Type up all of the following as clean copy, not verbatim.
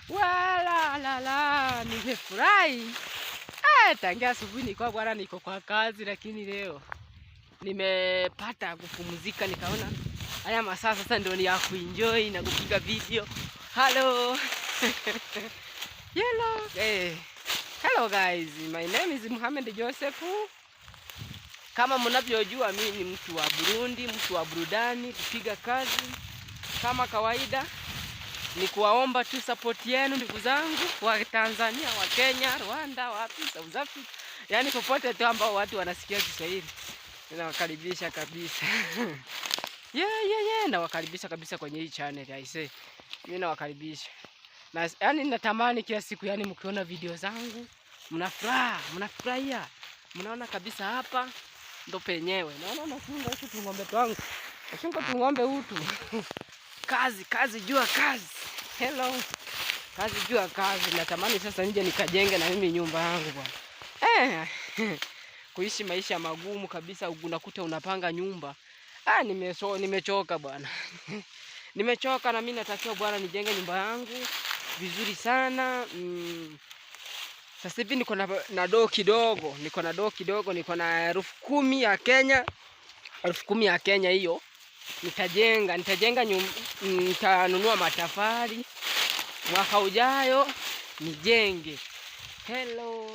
Wala nimefurahi. Tangia asubuhi nilikuwa bwana niko kwa kazi, lakini leo nimepata kupumzika, nikaona haya masaa sasa ndio ni ya kuenjoy na kupiga video. Hello. Hello guys, my name is Mohamed Joseph. Kama mnavyojua mimi ni mtu wa Burundi, mtu wa burudani, kupiga kazi. Kama kawaida ni kuwaomba tu support yenu ndugu zangu wa Tanzania, wa Kenya, Rwanda, wapi, South Africa. Yaani popote tu ambao watu wanasikia Kiswahili. Ninawakaribisha kabisa. Nawakaribisha kabisa kwenye hii channel I say. Mimi nawakaribisha. Na yani natamani kila siku yani mkiona video zangu mnafurahia. Mnaona kabisa hapa ndo penyewe. Naona nafunga huku tu ng'ombe wangu. Nafunga tu ng'ombe hutu. Kazi jua kazi. Hello. Kazi jua kazi. Natamani sasa nje nikajenge na mimi nyumba yangu bwana. Kuishi maisha magumu kabisa, unakuta unapanga nyumba. Nimechoka bwana. Nimechoka na mimi natakiwa bwana nijenge nyumba yangu vizuri sana. Sasa hivi niko na doo kidogo, niko na 10,000 ya Kenya. 10,000 ya Kenya hiyo nitajenga nyumba, nitanunua matofali. Mwaka ujayo nijenge. Hello.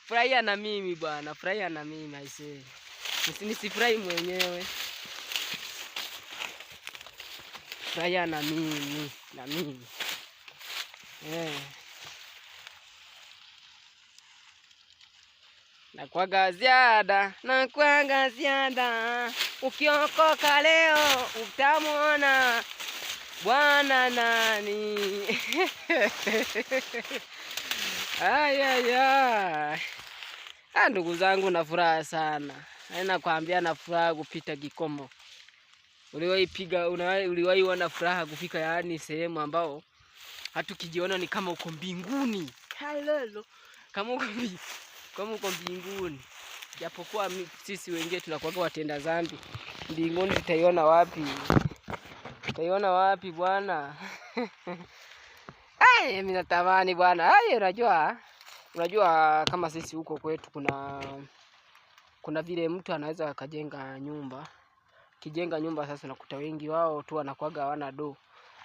Furahia na mimi bwana, furahia na mimi I say. Nisifurahi mwenyewe. Furahia na mimi, Na kwa ziada, ukiokoka leo utamwona Bwana nani. Ndugu zangu na furaha sana. Nakwambia na furaha kupita kikomo. Uliwahi ona furaha kufika yaani sehemu ambao hata ukijiona ni kama uko mbinguni. Hallelujah. Kama uko mbinguni. Japokuwa sisi wengine tunakuwa watenda dhambi. Mbinguni tutaiona wapi? Tutaiona wapi bwana? Mimi natamani bwana. Unajua kama sisi huko kwetu kuna vile mtu anaweza akajenga nyumba. Kijenga nyumba sasa nakuta wengi wao tu wanakuwa hawana do.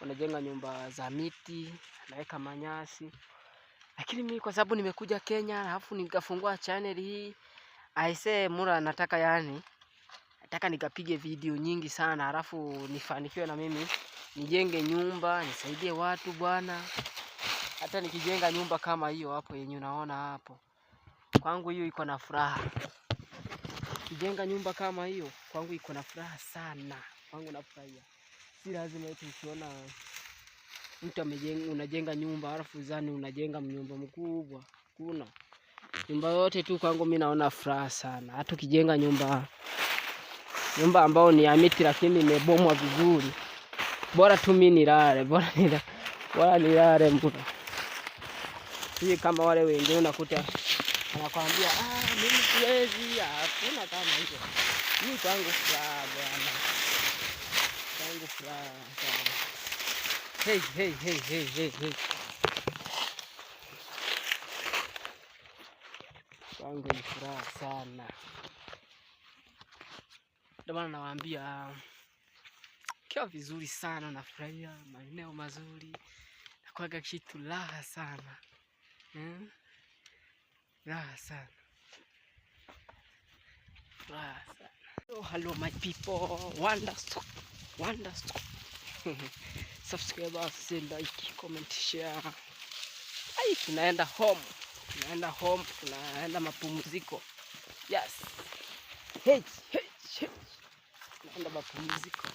Wanajenga nyumba za miti, naweka manyasi. Lakini mimi kwa sababu nimekuja Kenya, alafu nikafungua channel hii, I say nataka nikapige video nyingi sana, alafu nifanikiwe na mimi nijenge nyumba, nisaidie watu bwana. Hata nikijenga nyumba kama hiyo hapo yenye unaona hapo, kwangu hiyo iko na furaha. Kijenga nyumba kama hiyo kwangu iko na furaha sana. Kwangu nafurahia. Si lazima eti ukiona mtu unajenga nyumba alafu zani unajenga nyumba mkubwa. Kuna nyumba yote tu kwangu mimi naona furaha sana. Hata ukijenga nyumba ambao ni ya miti lakini imebomwa vizuri, bora tu mimi nilale, bora nilale mbona. Hii kama wale wengine unakuta anakuambia mimi siwezi, hakuna kama hiyo. Mimi kwangu furaha bwana. Kwangu furaha sana. Hey. Kwangu ni furaha sana. Ndio maana nawaambia kiwa vizuri sana, nafurahia maeneo mazuri. Nakuaga kitu raha sana. Raha sana. Oh, hello my people. Wonderful. Subscribe, like, comment, share. Tunaenda home. Tunaenda mapumziko. Yes. Hey. Tunaenda mapumziko.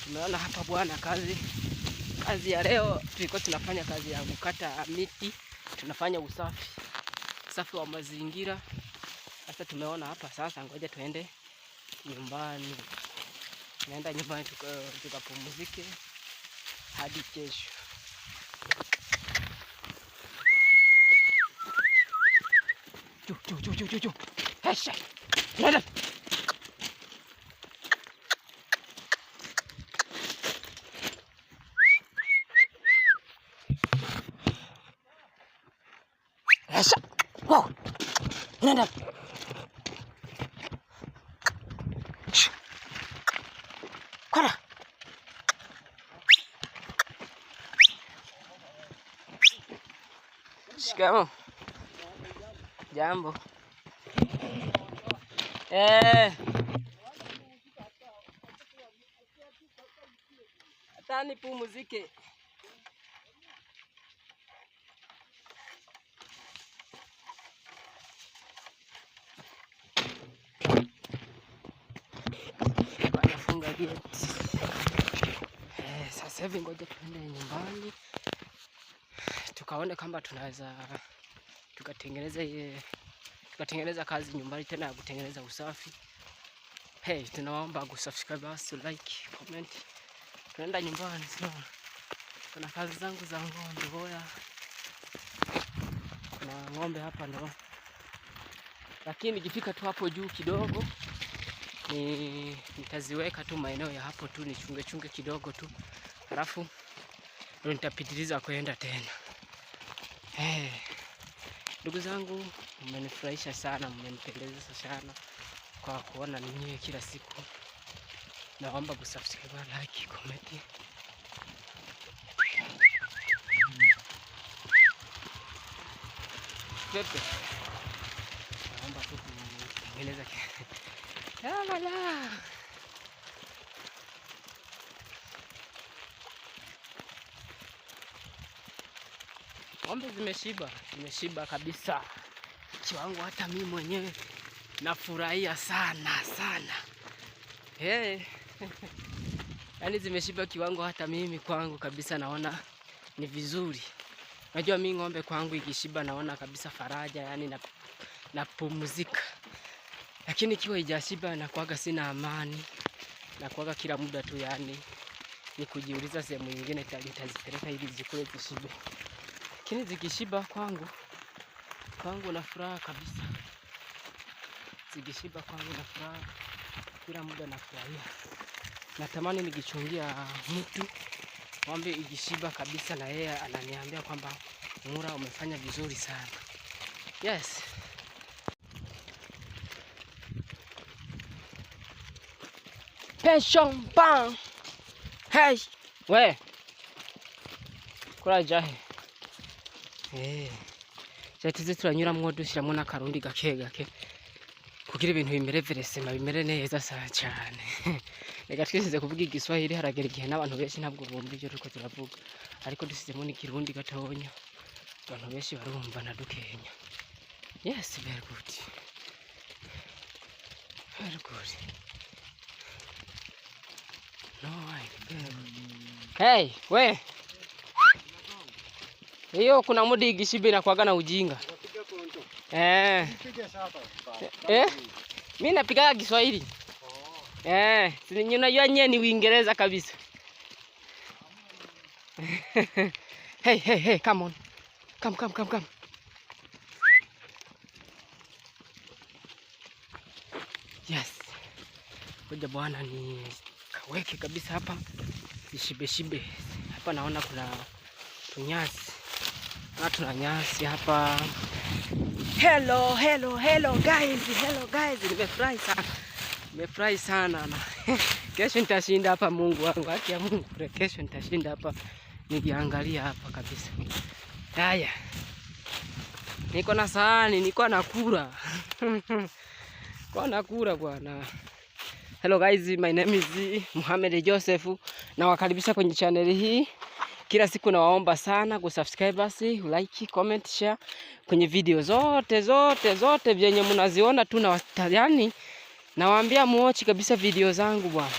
Tumeona hapa bwana kazi ya leo tulikuwa tunafanya kazi ya kukata miti. Tunafanya usafi wa mazingira. Sasa tumeona hapa sasa ngoja tuende nyumbani. Naenda nyumbani tukapumzike hadi kesho. Chu. Hesha. Nenda. Asha. Wow. Nenda. Kwala. Shikamoo. Jambo. Hata nipumzike. Wanafunga gate. Sasa hivi ngoja tuende nyumbani tukaone kama tunaweza tukatengeneza kazi nyumbani tena ya kutengeneza usafi. Tunaomba kusubscribe, like, comment. Tunaenda nyumbani sio? Kuna kazi zangu za ng'ombe hoya. Kuna ng'ombe hapa ndo. Lakini nikifika tu hapo juu kidogo nitaziweka tu maeneo ya hapo tu nichunge kidogo tu. Halafu ndo nitapitiliza kwenda tena. Ndugu zangu, mmenifurahisha sana, mmenipendeza sana kwa kuona ninyi kila siku. Naomba kusubscribe, like, comment. Pepe. Naomba tu kutengeneza la. Ng'ombe zimeshiba kabisa. Kiwango hata mimi mwenyewe nafurahia sana. Yaani zimeshiba kiwango hata mimi kwangu kabisa naona ni vizuri. Najua mimi ng'ombe kwangu ikishiba naona kabisa faraja, yani napumzika. Lakini ikiwa haijashiba nakuaga sina amani. Nakuaga kila muda tu yani ni kujiuliza sehemu nyingine nitazipeleka ili zikule zishibe. Lakini zikishiba kwangu na furaha kabisa. Zikishiba kwangu na furaha, kila muda nafurahia. Natamani nikichungia mtu ng'ombe ikishiba kabisa na yeye ananiambia kwamba Mura umefanya vizuri sana. Yes. Pension bang. Hey, we. Kura jahe. Cyatize turanyura mwodo shiramwo n'akarundi gake. Kugira ibintu bimere veresema bimere neza cyane. Reka twisize kuvuga igiswahili haragera igihe n'abantu benshi ntabwo bumva ibyo turiko turavuga. Ariko dusizemo n'ikirundi gatonya. Abantu benshi barumva na dukenya. Yes, very good. Very good. No, hey, we. Hiyo kuna mudi igishibe na kuaga na ujinga. Mimi napiga Kiswahili. Sisi unajua nyenye ni Uingereza kabisa. Hey, come on. Come. Yes. Ngoja bwana ni kaweke kabisa hapa. Ishibe. Hapa naona kuna tunyasi. Tuna nyasi hapa. Hello guys. Nimefurahi sana. Kesho nitashinda hapa, Mungu wangu. Haki ya Mungu. Kesho nitashinda hapa nikiangalia hapa kabisa. Haya. Niko na sahani, niko nakula. Kwa nakula bwana. Hello guys, my name is Mohamed Joseph. Na wakaribisha kwenye channel hii. Kila siku nawaomba sana kusubscribe basi, like, comment, share kwenye video zote vyenye mnaziona tu na yani nawaambia muochi kabisa video zangu bwana.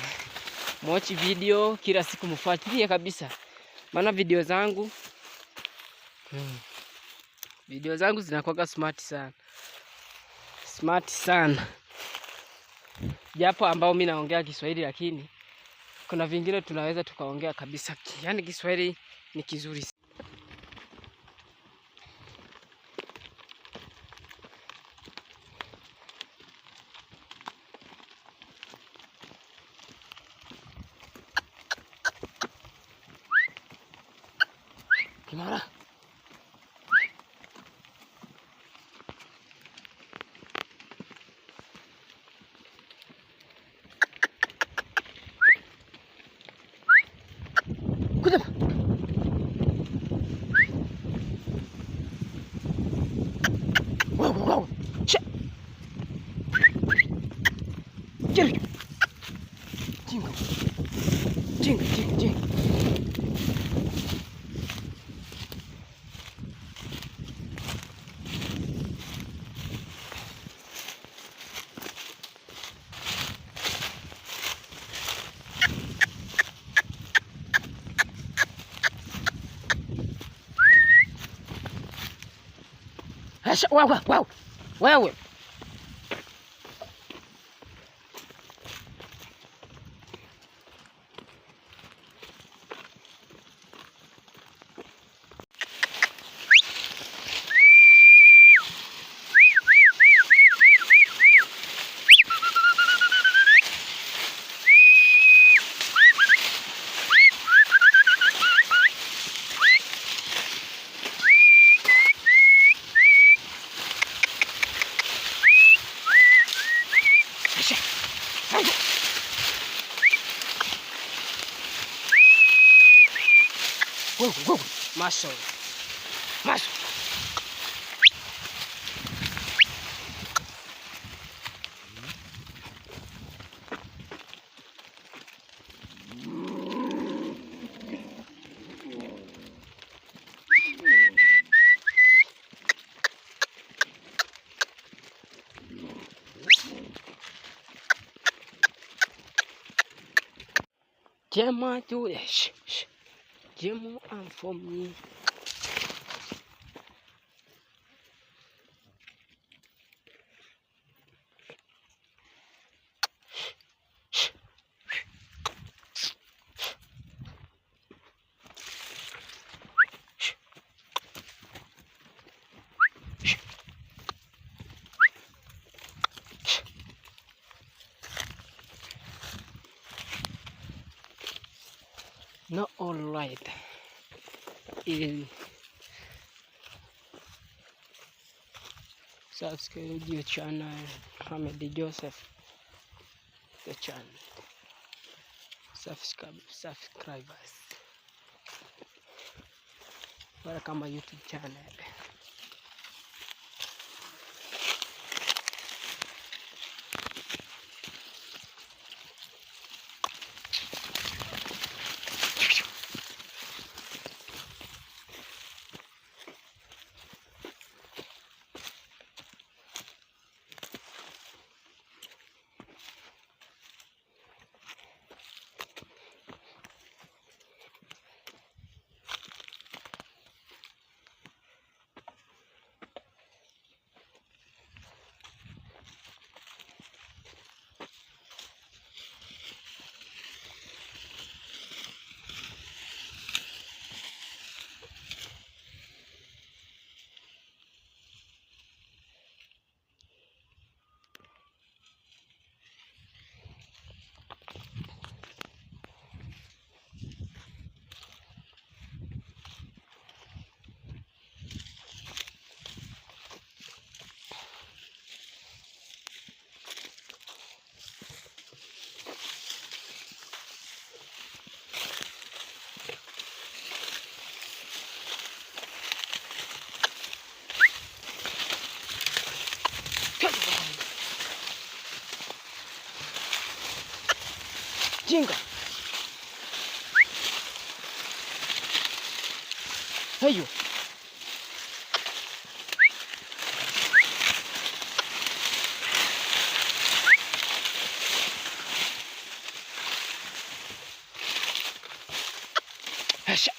Muochi video kila siku, mfuatilie kabisa. Maana video zangu zinakuwa smart sana. Japo ambao mimi naongea Kiswahili lakini kuna vingine tunaweza tukaongea kabisa. Yaani Kiswahili ni kizuri. Kimara. Wewe. Muscle. Muscle. Gemma, do this. Gemma, and for me. Not all right. In subscribe your channel, Hamid Joseph. The channel. Subscribers. Welcome my YouTube channel. Jinga. Hey you. Hasha.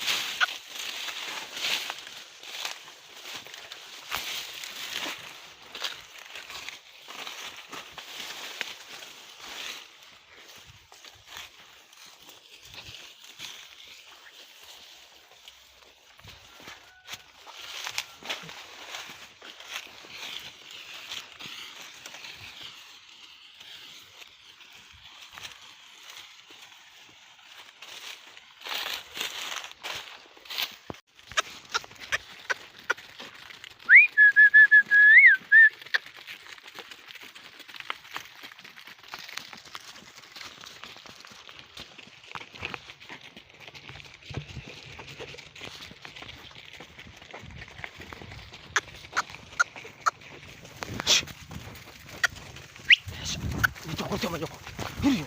Coba Joko. Hiri.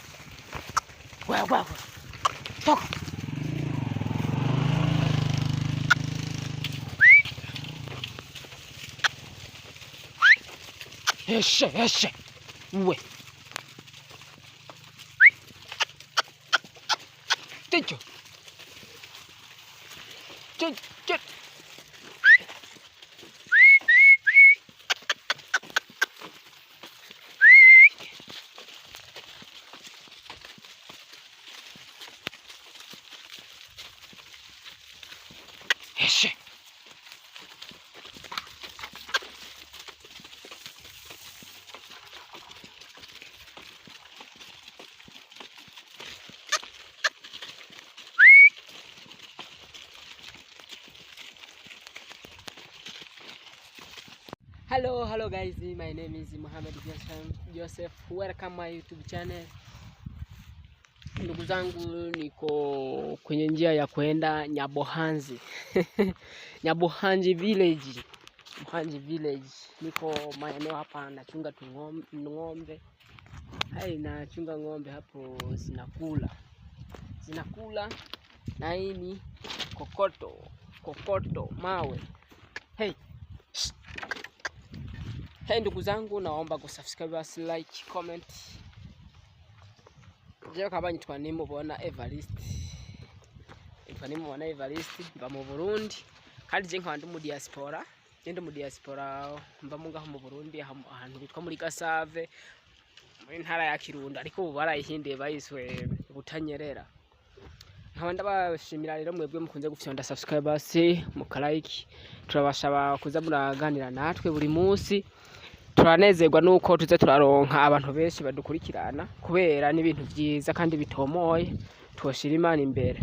Wah. Tok. Eshe. Uwe. Techo. Jet. She. Hello guys, my name is Mohamed Joseph. Welcome my YouTube channel. Ndugu zangu, niko kwenye njia ya kwenda Nyabohanzi. Nyabohanzi village. Nyabohanzi village. Niko maeneo hapa nachunga ng'ombe. Nachunga ng'ombe hapo zinakula. Na hii ni kokoto mawe. Hey ndugu zangu, naomba kusubscribe, like, comment. Je, kaba nitwa nimo bona Evarist. Mba mu Burundi. Kandi je nkaba ndi mu diaspora. Mba munga mu Burundi ahantu bitwa muri Gasave. Muri ntara ya Kirundo, ariko ubu barayihinduye bayiswe Butanyerera. Nkaba ndabashimira rero mwebwe mukunze gufyonda subscribers, mukalike. Turabashaba kuza muraganira natwe buri munsi. Turanezerwa nuko tuze turaronka abantu benshi badukurikirana, kubera n'ibintu byiza kandi bitomoye twoshira Imana imbere.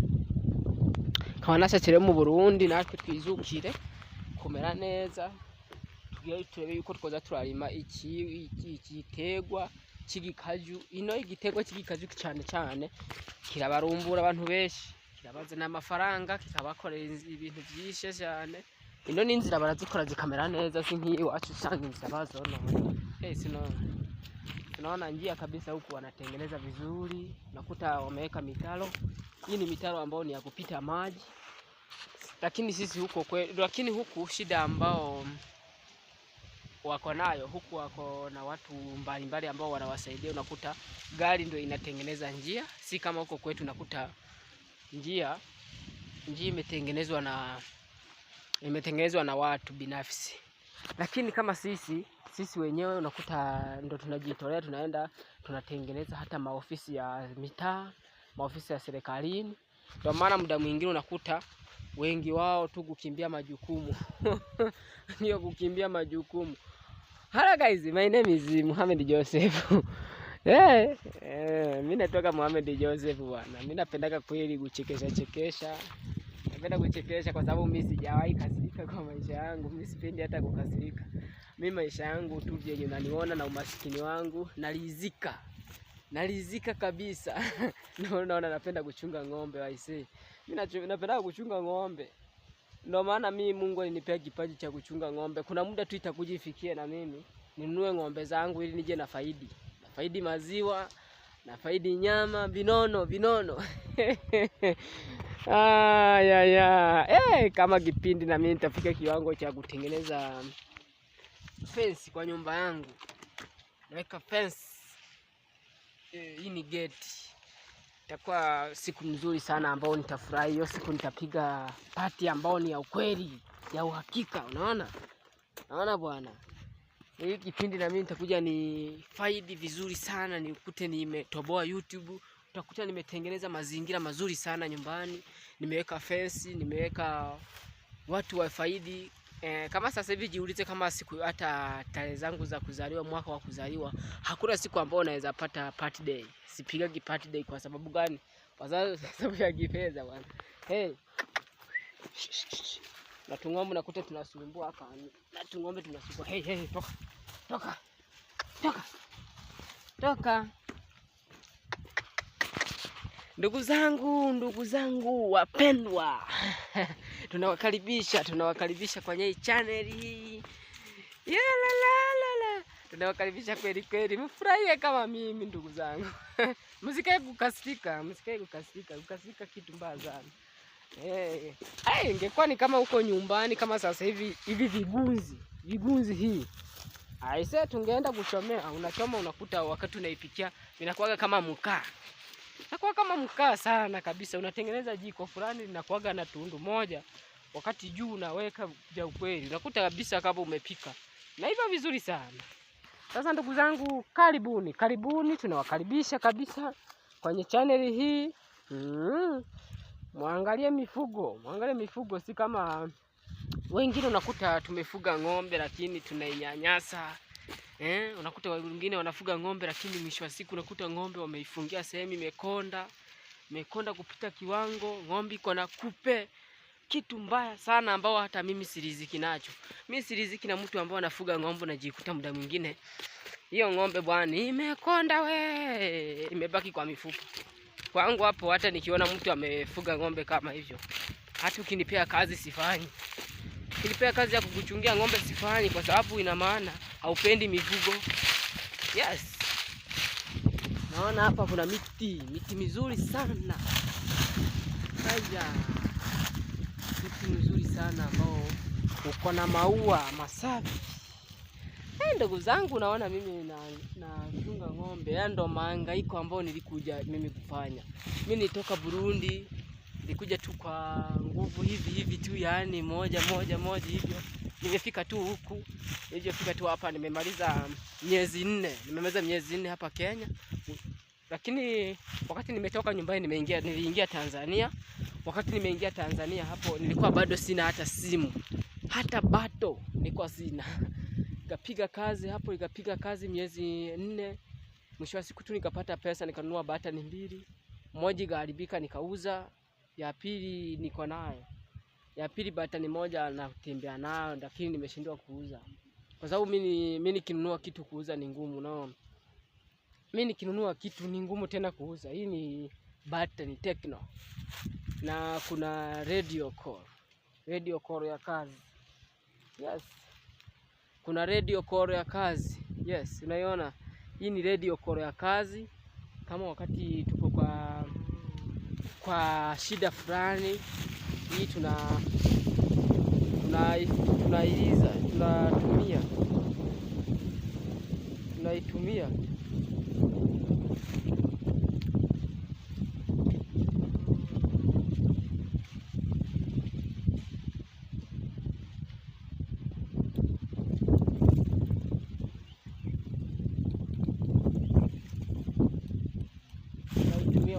Nkaba nashakire mu Burundi natwe twizukire kumera neza, tugiye turebe yuko twoza turarima igitegwa cy'igikaju. Ino igitegwa cy'igikaju cyane kirabarumbura abantu benshi, kirabaza n'amafaranga, kikabakorera ibintu byinshi cyane. Ino ni inzira barazikora zikamera neza, si nk'iyi wacu usanga inzira bazona. Tunaona njia kabisa huku wanatengeneza vizuri, nakuta wameweka mitaro. Hii ni mitaro ambayo ni ya kupita maji. Lakini sisi huku shida ambao wako nayo, huku wako na watu mbalimbali ambao wanawasaidia. Unakuta gari ndio inatengeneza njia, si kama huko kwetu nakuta njia imetengenezwa na watu binafsi. Lakini kama sisi wenyewe unakuta ndo tunajitolea, tunaenda tunatengeneza hata maofisi ya mitaa, maofisi ya serikalini. Kwa maana muda mwingine unakuta wengi wao tu kukimbia majukumu. Ndio kukimbia majukumu. Hello guys, my name is Mohamed Joseph. Mimi natoka Mohamed Joseph bwana. Mimi napenda kweli kuchekesha. Napenda kuchekesha kwa sababu mimi sijawahi kasirika kwa maisha yangu. Mimi sipendi hata kukasirika. Mimi maisha yangu tu vyenye unaniona na umaskini wangu nalizika kabisa. Naona napenda kuchunga ng'ombe waisee. Mimi napenda kuchunga ng'ombe. Ndio maana mimi Mungu alinipea kipaji cha kuchunga ng'ombe. Kuna muda tu itakujifikia na mimi ninunue ng'ombe zangu ili nije na faidi maziwa, na faidi nyama, vinono. Kama kipindi na mimi nitafika kiwango cha kutengeneza fence kwa nyumba yangu. Naweka fence. Hii ni gate. Itakuwa siku nzuri sana ambao nitafurahi. Hiyo siku nitapiga party ambao ni ya ukweli, ya uhakika, unaona bwana. Hii kipindi na mimi nitakuja ni faidi vizuri sana, nikute nimetoboa YouTube. Utakuta nimetengeneza mazingira mazuri sana nyumbani, nimeweka fence, nimeweka watu wa faidi. Kama sasa hivi jiulize, kama siku hata tarehe zangu za kuzaliwa, mwaka wa kuzaliwa, hakuna siku ambayo naweza pata party day. Sipigagi party day kwa sababu gani? Kwa sababu ya kifedha bwana. Na tung'ombe nakuta tunasumbua hapa. Na tung'ombe tunasumbua. Toka. Ndugu zangu wapendwa. Tunawakaribisha kwenye hii channel hii. Tunawakaribisha kweli. Mfurahie kama mimi ndugu zangu. Msikae kukasirika. Kukasirika kitu mbaya sana. Ingekuwa ni kama uko nyumbani kama sasa hivi vigunzi hii. Aise tungeenda kuchomea, unachoma unakuta wakati unaipikia inakuwa kama mkaa. Inakuwa kama mkaa sana kabisa. Unatengeneza jiko fulani linakuwa na tundu moja. Wakati juu unaweka vya ukweli, unakuta kabisa kama umepika. Na hivyo vizuri sana. Sasa ndugu zangu, karibuni tunawakaribisha kabisa kwenye channel hii. Muangalie mifugo, si kama Wengine unakuta tumefuga ng'ombe lakini tunainyanyasa. Unakuta wengine wanafuga ng'ombe lakini mwisho wa siku unakuta ng'ombe wameifungia sehemu imekonda kupita kiwango, ng'ombe iko na kupe. Kitu mbaya sana ambao hata mimi siriziki nacho. Mimi siriziki na mtu ambao anafuga ng'ombe najikuta muda mwingine hiyo ng'ombe bwana imekonda imebaki kwa mifupa. Kwangu hapo hata nikiona mtu amefuga ng'ombe kama hivyo, hata ukinipea kazi sifanyi. Ukinipea kazi ya kukuchungia ng'ombe sifanyi, kwa sababu ina maana haupendi mifugo. Yes. Naona hapa kuna miti mizuri sana. Haya. Miti mzuri sana ambao uko na maua masafi. Ndugu zangu, naona mimi nachunga ng'ombe. Ndo mahangaiko ambao nilikuja mimi kufanya. Mimi nitoka Burundi, nilikuja tu kwa nguvu hivi tu, yani moja hivyo. Nimefika tu huku, nilifika tu hapa nimemaliza miezi 4. Nimemaliza miezi 4 hapa Kenya. Lakini wakati nimetoka nyumbani niliingia Tanzania. Wakati nimeingia Tanzania hapo nilikuwa bado sina hata simu. Hata bato nilikuwa sina. Nikapiga kazi miezi 4. Mwisho wa siku tu nikapata pesa, nikanunua bata 2. Moja ikaharibika nikauza, ya pili niko nayo. Ya pili bata ni moja natembea nayo, lakini nimeshindwa kuuza. Kwa sababu mimi nikinunua kitu kuuza ni ngumu, unaona. Mimi nikinunua kitu ni ngumu tena kuuza. Hii ni bata ni Tecno. Na kuna radio call ya kazi. Yes. Kuna radio call ya kazi. Yes, unaiona? Hii ni radio call ya kazi. Kama wakati tuko kwa shida fulani, hii tunaitumia.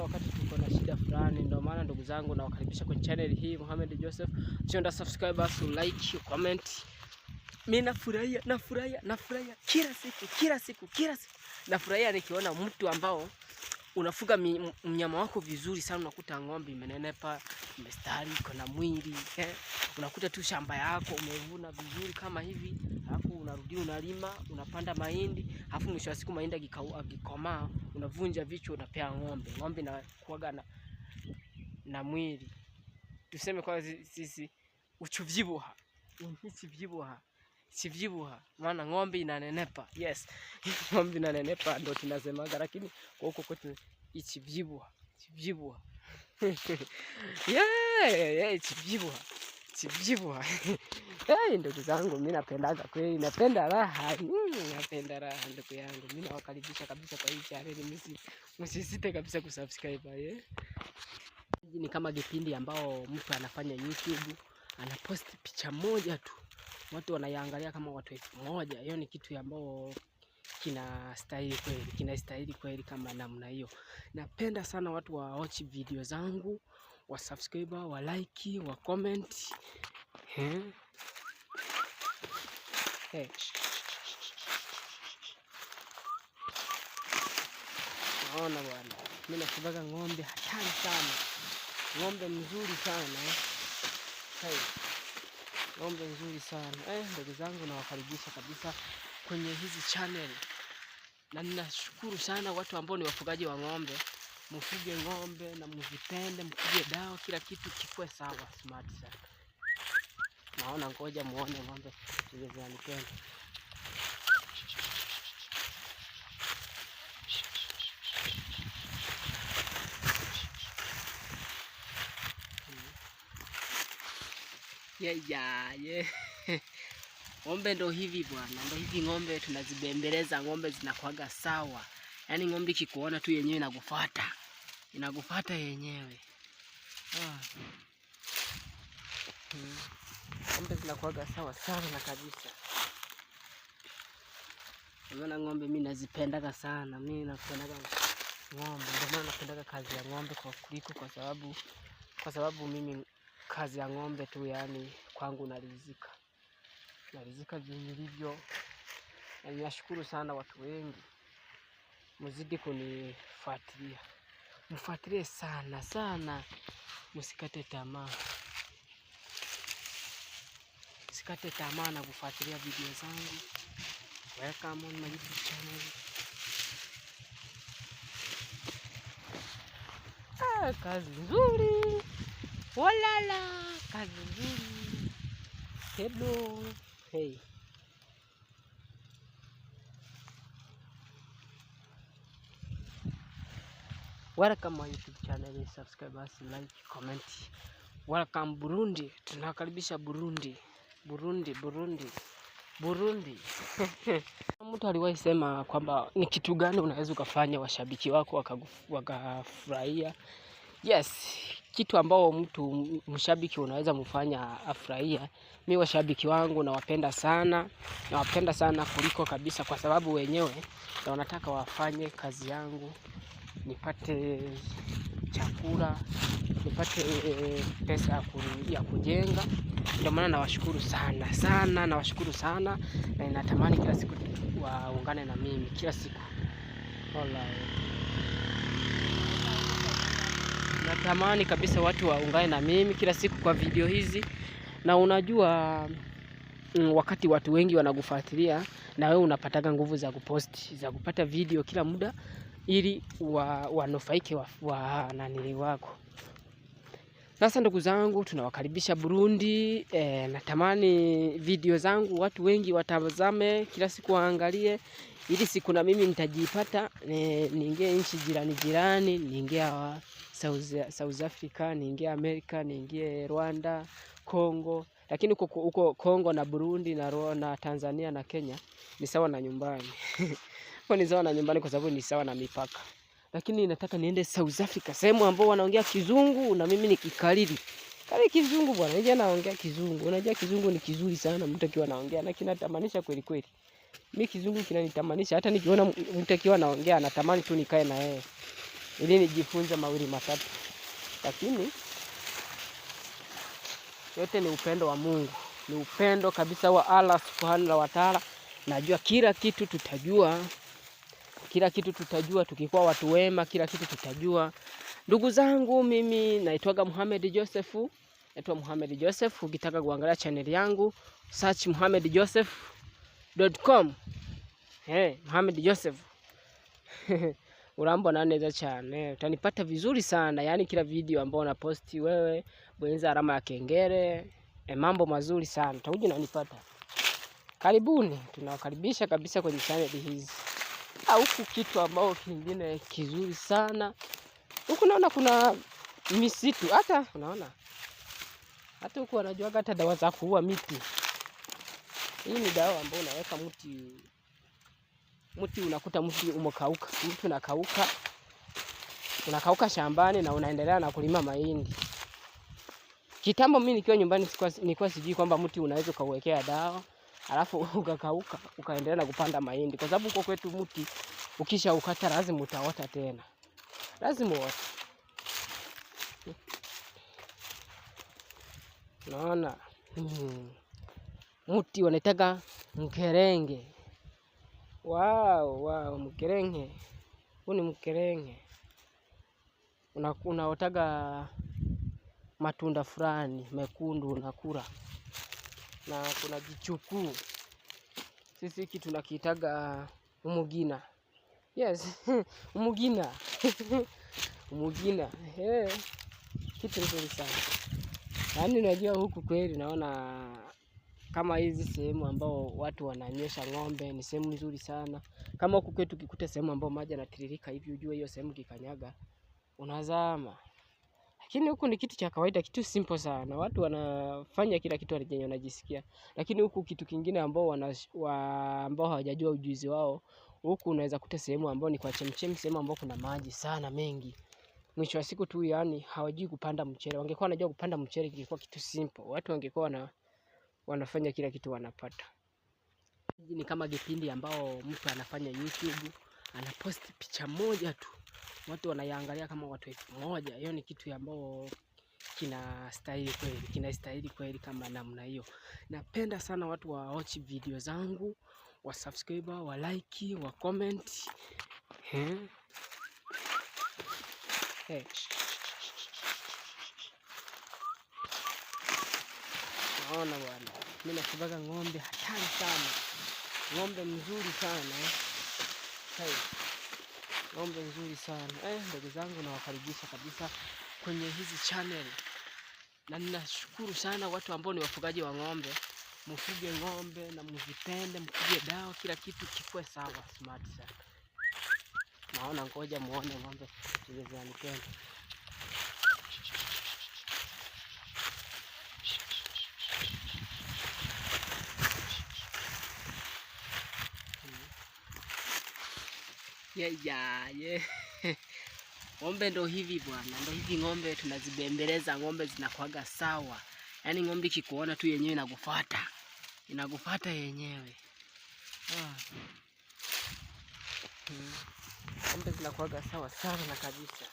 Wakati tuko na shida fulani. Ndio maana ndugu zangu nawakaribisha kwenye channel hii Mohamed Joseph. Usienda subscribe, like, comment. Mimi nafurahia kila siku. Nafurahia nikiona mtu ambao unafuga mnyama wako vizuri sana. Unakuta ng'ombe imenenepa, imestari, iko na mwili. Unakuta tu shamba yako umevuna vizuri kama hivi, alafu unarudi unalima, unapanda mahindi, alafu mwisho wa siku mahindi akikomaa unavunja vichwa unapea ng'ombe. Ng'ombe inakuaga na mwili. Tuseme kwa sisi uchuvyibuha. Sivyibuha. Maana ng'ombe inanenepa. Yes. Ng'ombe inanenepa ndio tunasemaga, lakini kwa huko kwetu ichivyibuha. Chivyibuha. Ndugu zangu, mimi napendaga kweli, napenda raha ndugu yangu. Mimi nawakaribisha kabisa kwa hii channel. Msisite kabisa kusubscribe. Hii ni kama kipindi ambao mtu anafanya YouTube, anapost picha moja tu, watu wanaiangalia kama watu 1000. Hiyo ni kitu ambao kinastahili kweli kama namna hiyo. Napenda sana watu wa watch video zangu, wa subscribe, wa like, wa comment. Naona bwana, mimi nafuga ng'ombe hatari sana. Ng'ombe mzuri sana. Ng'ombe nzuri sana. Ndugu zangu nawakaribisha kabisa kwenye hizi channel. Na ninashukuru sana watu ambao ni wafugaji wa ng'ombe. Mfuge ng'ombe na mzipende, mpige dawa, kila kitu kikue sawa, smart sana. Naona ngoja muone ng'ombe zinanipenda. Ng'ombe ndo hivi bwana, ndo hivi ng'ombe tunazibembeleza, ng'ombe zinakuaga sawa. Yaani ng'ombe ikikuona tu yenyewe inakufuata yenyewe. Ng'ombe zinakuaga sawa sana kabisa. Maana ng'ombe mimi nazipendaga sana. Mimi napendaga ng'ombe. Ndio maana napendaga kazi ya ng'ombe kwa kuliko, kwa sababu mimi kazi ya ng'ombe tu, yani kwangu naridhika vilivyo, na ninashukuru sana watu wengi. Mzidi kunifuatilia, mfuatilie sana sana, msikate tamaa, msikate tamaa na kufuatilia video zangu. Welcome on my YouTube channel. Kazi nzuri, walala, kazi nzuri. Hello, hey. Welcome my YouTube channel, subscribe us, like, comment. Welcome Burundi, tunakaribisha Burundi. Mtu aliwahi sema kwamba ni kitu gani unaweza ukafanya washabiki wako wakafurahia. Yes, kitu ambao mtu mshabiki unaweza mfanya afurahia. Mimi washabiki wangu nawapenda sana kuliko kabisa, kwa sababu wenyewe na wanataka wafanye kazi yangu, nipate chakula, nipate pesa ya kujenga. Ndio maana nawashukuru sana, na ninatamani kila siku waungane na mimi kila siku. Natamani kabisa watu waungane na mimi kila siku kwa video hizi. Na unajua wakati watu wengi wanakufuatilia, na wewe unapataga nguvu za kuposti, za kupata video kila muda, ili wanufaike nani wako. Sasa ndugu zangu, tunawakaribisha Burundi. Natamani video zangu watu wengi watazame kila siku, waangalie, ili siku na mimi nitajipata niingie nchi jirani, niingie South Africa, niingie America, niingie Rwanda, Kongo. Lakini huko Kongo na Burundi na Tanzania na Kenya ni sawa na nyumbani. Kwa ni sawa na nyumbani kwa sababu ni sawa na mipaka. Lakini nataka niende South Africa, sehemu ambao wanaongea kizungu na mimi nikikariri. Kale kizungu bwana, nije naongea kizungu. Unajua kizungu ni kizuri sana mtu akiwa anaongea, na kinatamanisha kweli kweli. Mimi kizungu kinanitamanisha, hata nikiona mtu akiwa anaongea natamani tu nikae na yeye, ili nijifunze mawili matatu. Lakini yote ni upendo wa Mungu. Ni upendo kabisa wa Allah Subhanahu wa Ta'ala. Najua kila kitu tutajua tukikuwa watu wema, kila kitu tutajua. Ndugu zangu, mimi naitwa Muhammad Joseph. Ukitaka kuangalia channel yangu, search muhammadjoseph.com. Muhammad Joseph. Urambo naneza channel, utanipata vizuri sana. Yani kila video ambao na posti wewe, bonyeza alama ya kengele. Mambo mazuri sana, utakuja unanipata. Karibuni, tunawakaribisha kabisa kwenye channel hizi. Huku kitu ambao kingine kizuri sana, huku naona kuna misitu, hata unaona, hata huku wanajua hata dawa za kuua miti. Hii ni dawa ambayo unaweka mti unakuta mti umekauka, mti unakauka shambani na unaendelea na kulima mahindi. Kitambo mimi nikiwa nyumbani nilikuwa sijui kwamba mti unaweza kuwekea dawa alafu ukakauka ukaendelea na kupanda mahindi, kwa sababu huko kwetu mti ukisha ukata lazima utaota tena, lazima uote. Naona mti wanaitaka mkerenge. Wow, mkerenge. Huu ni mkerenge. Unaotaga matunda fulani mekundu unakula. Na kuna jichukuu. Sisi hiki tunakiitaga umugina. Yes, umugina. Umugina. Kitu nzuri sana. Yaani unajua huku kweli naona kama hizi sehemu ambao watu wananywesha ng'ombe ni sehemu nzuri sana. Kama huku kwetu ukikuta sehemu ambao maji yanatiririka hivi, ujue hiyo sehemu kikanyaga unazama. Lakini huku ni kitu cha kawaida, kitu simple sana. Watu wanafanya kila kitu wanajisikia. Lakini huku kitu kingine ambao ambao hawajajua ujuzi wao, huku unaweza kuta sehemu ambao ni kwa chemchemi, sehemu ambao kuna maji sana mengi. Mwisho wa siku tu yani hawajui kupanda mchele. Wangekuwa wanajua kupanda mchele kilikuwa kitu simple. Watu wangekuwa wanafanya kila kitu wanapata. Hii ni kama kipindi ambao mtu anafanya YouTube, anaposti picha moja tu, watu wanaiangalia kama watu 1000. Hiyo ni kitu ambao kinastahili kweli kama namna hiyo. Napenda sana watu wa watch video zangu, wa subscribe, wa like, wa comment. Naona bwana, mimi nafuga ng'ombe hatari sana, ng'ombe mzuri sana ng'ombe nzuri sana. Ndugu zangu, nawakaribisha kabisa kwenye hizi channel, na ninashukuru sana watu ambao ni wafugaji wa ng'ombe. Mfuge ng'ombe na mzipende, mpige dawa, kila kitu kikuwe sawa, smart sana. Naona, ngoja muone ng'ombe zinanipenda. Ng'ombe ndo hivi bwana, ndo hivi ng'ombe tunazibembeleza, ng'ombe zinakuaga sawa. Yaani ng'ombe ikikuona tu yenyewe inakufuata yenyewe. Ng'ombe zinakuaga sawa sana kabisa.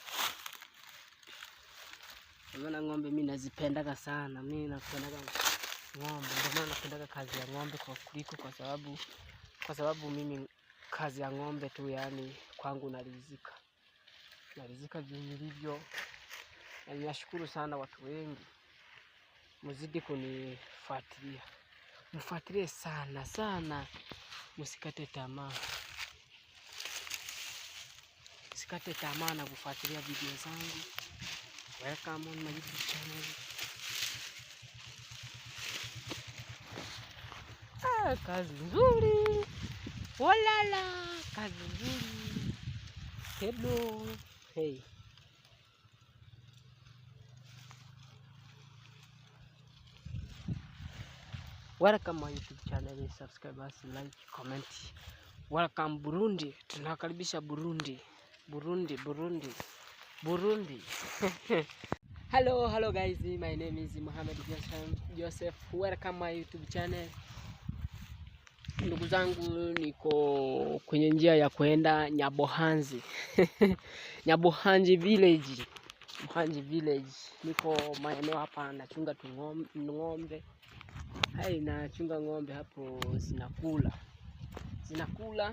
Maana ng'ombe mimi nazipendaga sana, mimi napendaga ng'ombe, ndio maana napendaga kazi ya ng'ombe kwa sababu mimi kazi ya ng'ombe tu, yani kwangu naridhika vilivyo. Na ninashukuru sana watu wengi, mzidi kunifuatilia, mfuatilie sana sana, msikate tamaa, na kufuatilia video zangu. Welcome on my YouTube channel. Kazi nzuri, walala, kazi nzuri. Hello, hey. Welcome my YouTube channel, subscribe us, like, comment. Welcome Burundi, tunakaribisha Burundi. Hello guys, my name is Mohamed Joseph. Welcome my YouTube channel. Ndugu zangu, niko kwenye njia ya kwenda Nyabohanzi. Nyabohanzi village. Niko maeneo hapa, nachunga ng'ombe. Nachunga ng'ombe hapo, zinakula.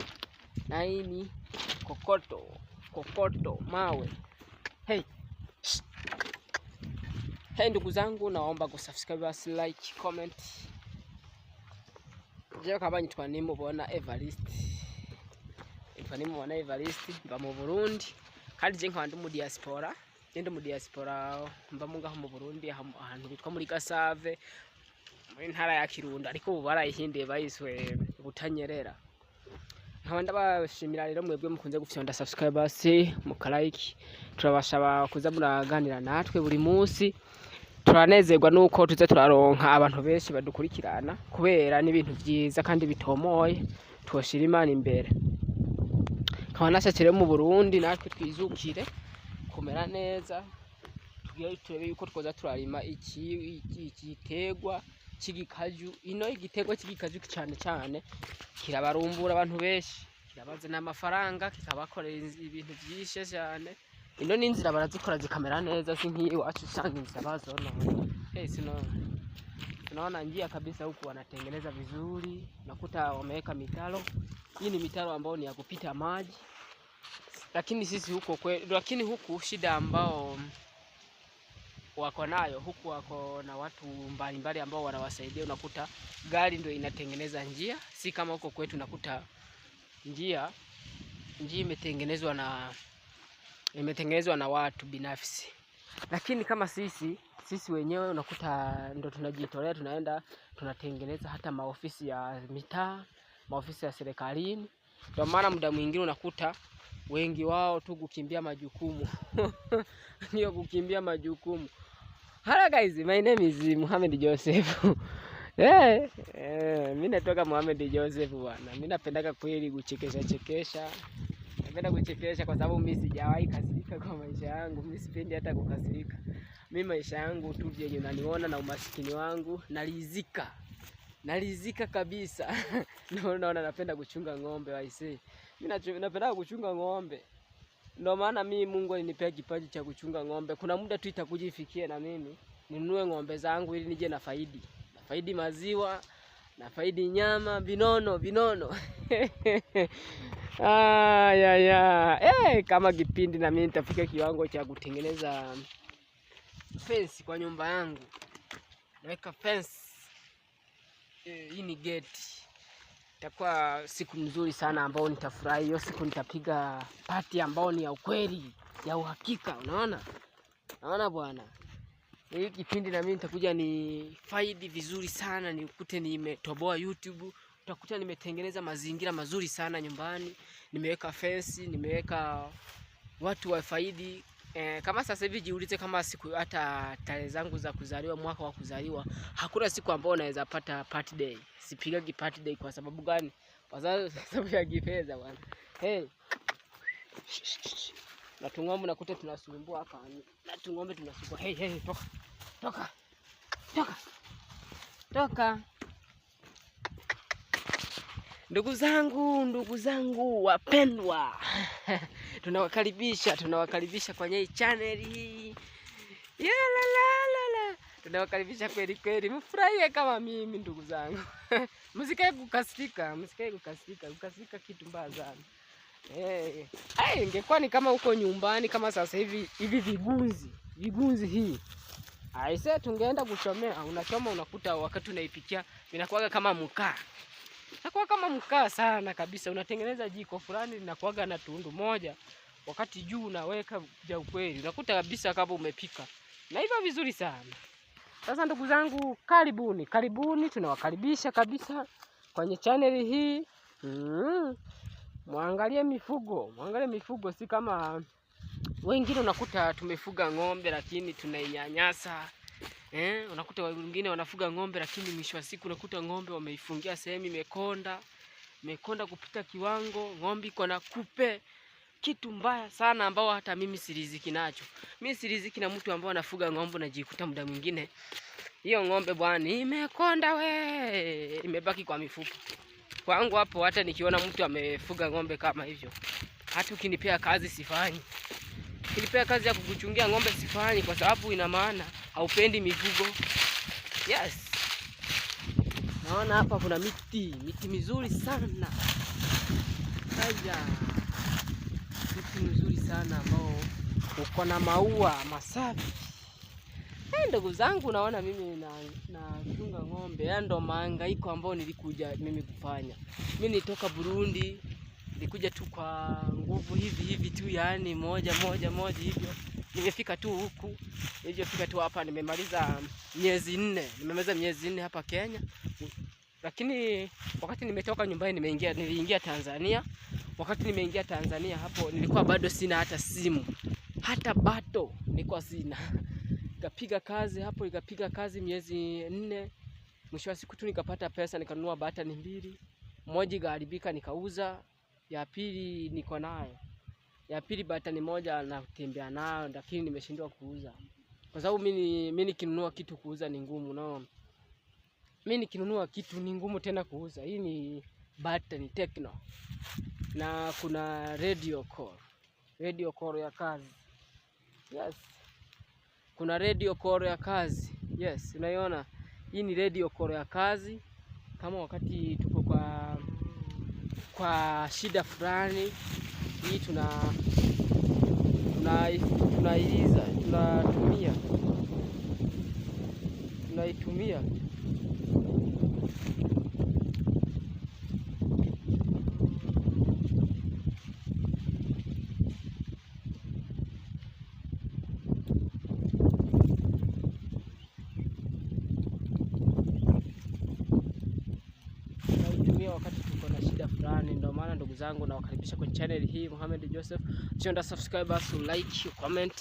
Na hii ni kokoto mawe. Ndugu zangu, naomba kusubscribe, like, comment. Je, kaba nitwa nimubona Evariste mba mu Burundi, kandi je nkaba ndi mu diaspora mba mu ngaho mu Burundi, ahantu bitwa muri Gasave muri ntara ya Kirundo, ariko ubu barayihinduye bayiswe Butanyerera. Nkaba ndabashimira rero mwebwe mukunze gufyonda subscribers, mukalike. Turabashaba kuza muraganira natwe buri munsi. Turanezerwa nuko tuze turaronka abantu benshi badukurikirana, kubera n'ibintu byiza kandi bitomoye, twoshira Imana imbere. Nkaba nashakire mu Burundi natwe twizukire kumera neza, tugiye turebe yuko twoza turarima igitegwa cy'igikaju. Ino igitegwa cy'igikaju cyane kirabarumbura abantu benshi, kirabazana amafaranga, kikabakorera ibintu byinshi cyane. Ino n'inzira barazikora zikamera neza, si nk'iyi wacu usanga inzira bazona. Tunaona njia kabisa huku wanatengeneza vizuri, nakuta wameweka mitaro. Hii ni mitaro ambao ni ya kupita maji. Lakini sisi huku shida ambao wako nayo, huku wako na watu mbalimbali ambao wanawasaidia. Unakuta gari ndio inatengeneza njia, si kama huko kwetu nakuta njia imetengenezwa na watu binafsi. Lakini kama sisi wenyewe unakuta ndo tunajitolea, tunaenda tunatengeneza hata maofisi ya mitaa, maofisi ya serikalini. Kwa maana muda mwingine unakuta wengi wao tu kukimbia majukumu. Ndio kukimbia majukumu. Hello guys, my name is Mohamed Joseph. Mimi natoka Mohamed Joseph bwana. Mimi napendaga kweli kuchekesha. Napenda kuchekesha kwa sababu mimi sijawahi kasirika kwa maisha yangu. Mimi sipendi hata kukasirika. Mimi maisha yangu tu vyenye unaniona na umaskini wangu, nalizika kabisa. Naona napenda kuchunga ng'ombe waisee. Mimi napenda kuchunga ng'ombe. Ndio maana mimi Mungu alinipea kipaji cha kuchunga ng'ombe. Kuna muda tu itakujifikia na mimi ninunue ng'ombe zangu ili nije na faidi maziwa, na faidi nyama, vinono. Kama kipindi na mimi nitafika kiwango cha kutengeneza fence kwa nyumba yangu. Naweka fence. Hii ni gate. Itakuwa siku nzuri sana ambao nitafurahi. Hiyo siku nitapiga party ambao ni ya ukweli, ya uhakika, unaona? Naona bwana. Hii kipindi na mimi nitakuja ni faidi vizuri sana, nikute nimetoboa YouTube, utakuta nimetengeneza mazingira mazuri sana nyumbani, nimeweka fence, nimeweka watu wa faidi. Kama sasa hivi jiulize kama siku hata tarehe zangu za kuzaliwa, mwaka wa kuzaliwa, hakuna siku ambayo naweza pata party day. Sipigagi party day kwa sababu gani? Kwa sababu ya kifedha bwana. Na tung'ombe nakuta tunasumbua hapa. Na tung'ombe tunasumbua. Toka. Ndugu zangu wapendwa. Tunawakaribisha kwenye hii channel hii. Tunawakaribisha kweli. Mfurahie kama mimi ndugu zangu. Msikae kukasirika. Kukasirika kitu mbaya sana. Ingekuwa ni kama huko nyumbani kama sasa hivi vigunzi hii. Aise tungeenda kuchomea, unachoma unakuta wakati unaipikia inakuwa kama mkaa. Inakuwa kama mkaa sana kabisa. Unatengeneza jiko fulani linakuwa na tundu moja. Wakati juu unaweka vya ukweli. Unakuta kabisa kama umepika. Na hivyo vizuri sana. Sasa ndugu zangu karibuni tunawakaribisha kabisa kwenye channel hii. Muangalie mifugo si kama wengine unakuta tumefuga ng'ombe lakini tunainyanyasa. Unakuta wengine wanafuga ng'ombe lakini mwisho wa siku unakuta ng'ombe wameifungia sehemu imekonda kupita kiwango, ng'ombe iko na kupe. Kitu mbaya sana ambao hata mimi siriziki nacho. Mimi siriziki na mtu ambao anafuga ng'ombe na jikuta muda mwingine hiyo ng'ombe bwana imekonda imebaki kwa mifupa. Kwangu hapo hata nikiona mtu amefuga ng'ombe kama hivyo, hata ukinipea kazi sifanyi. Ukinipea kazi ya kukuchungia ng'ombe sifanyi kwa sababu ina maana haupendi mifugo. Yes. Naona hapa kuna miti mizuri sana. Miti mizuri sana ambao uko na maua masafi. Ndugu zangu naona mimi nachunga ng'ombe. Ndo mahangaiko ambao nilikuja mimi kufanya. Mimi nitoka Burundi, nilikuja tu kwa nguvu hivi tu, yani moja hivyo. Nimefika tu huku, nilifika tu hapa nimemaliza miezi 4. Nimemaliza miezi 4 hapa Kenya. Lakini wakati nimetoka nyumbani niliingia Tanzania. Wakati nimeingia Tanzania hapo nilikuwa bado sina hata simu. Hata bato nilikuwa sina. Nikapiga kazi miezi 4. Mwisho wa siku tu nikapata pesa nikanunua batani 2. Moja ikaharibika nikauza, ya pili niko nayo. Ya pili batani moja natembea nayo lakini nimeshindwa kuuza. Kwa sababu mimi nikinunua kitu kuuza ni ngumu, unaona. Mimi nikinunua kitu ni ngumu tena kuuza. Hii ni batani Tecno. Na kuna radio call ya kazi. Yes. Kuna radio call ya kazi. Yes, unaiona? Hii ni radio call ya kazi. Kama wakati tuko kwa shida fulani, hii tunaitumia. Wakati tuko na shida fulani. Ndio maana ndugu zangu nawakaribisha kwenye channel hii Mohamed Joseph. Usienda subscribe, like, comment.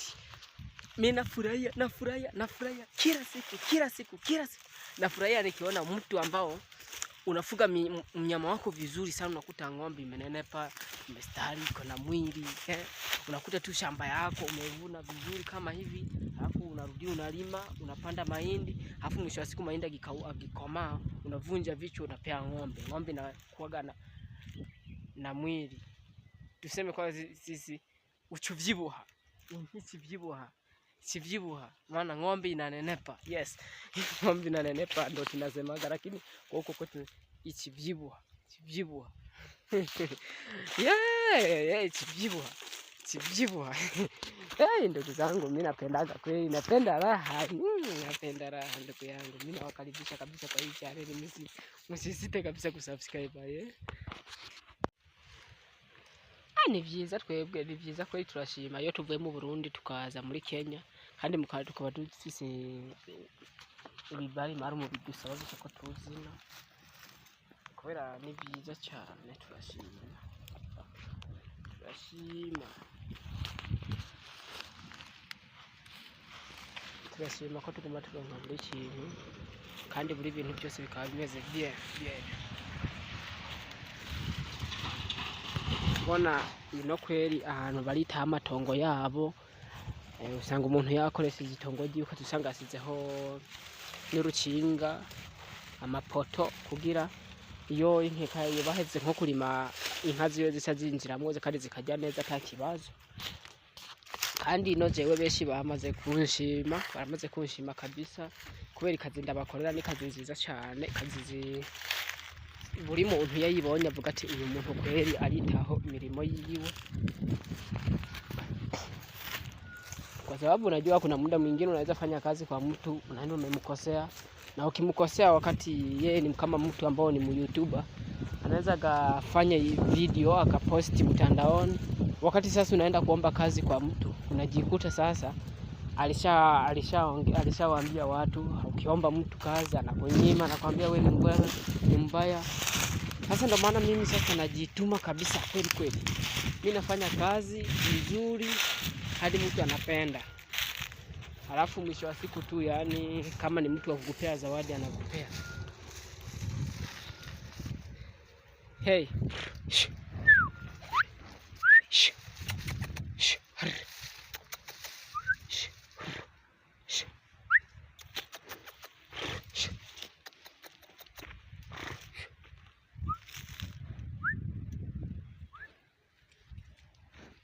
Mimi nafurahia kila siku. Nafurahia nikiona mtu ambao unafuga mnyama wako vizuri sana. Unakuta ng'ombe imenenepa, imestari, iko na mwili. Unakuta tu shamba yako umevuna vizuri kama hivi. Alafu unarudi unalima, unapanda mahindi. Alafu mwisho wa siku mahindi akikomaa, unavunja vichwa unapea ng'ombe. Ng'ombe inakuaga na mwili. Tuseme kwa sisi uchuvyibuha sivyibuha maana ng'ombe inanenepa. Yes. Ng'ombe inanenepa ndo tunasemaga, lakini kwa huko kwetu ichivyibuha. Yeah, chivyibuha. Ndugu zangu, mimi napendaga kweli, napenda raha. Napenda raha ndugu yangu. Mimi nawakaribisha kabisa kwa hii channel, msisite kabisa kusubscribe. Ni vyiza twebwe, ni vyiza kweli turashima iyo tuvuye mu Burundi tukaza muri Kenya, kandi tukaba dufise ibibari marumu bidusaba ko tuzina, kubera ni vyiza cyane. Turashima ko tuguma turonka buri kintu, kandi buri bintu byose bikaba bimeze bien. Bona ino kweri ahantu baritaho amatongo yabo, usanga umuntu yakoresheje itongo ryiwe, usanga asizeho n'urukinga, amapoto, kugira iyo inkeka baheze nko kurima, inka ziwe zisa zinjiramwo kandi zikarya neza ata kibazo. Kandi ino jewe benshi baramaze kunshima kabisa, kubera ikazi ndabakorera ni kazi nziza cyane, kazi buri muntu yayibonye avuga ati uyu muntu kweri aritaho imirimo yiwe, kwa sababu najua kuna muda mwingine unaweza fanya kazi kwa mtu unaenda umemkosea, na ukimkosea wakati yeye ni kama mtu ambao ni YouTuber, anaweza kafanya video akaposti mtandaoni, wakati sasa unaenda kuomba kazi kwa mtu unajikuta sasa alishawaambia watu, ukiomba mtu kazi anakunyima, anakuambia wewe ni mbaya. Sasa ndo maana mimi sasa najituma kabisa kweli. Mimi nafanya kazi nzuri hadi mtu anapenda. Halafu mwisho wa siku tu, yani kama ni mtu wa kukupea zawadi anakupea. Hey.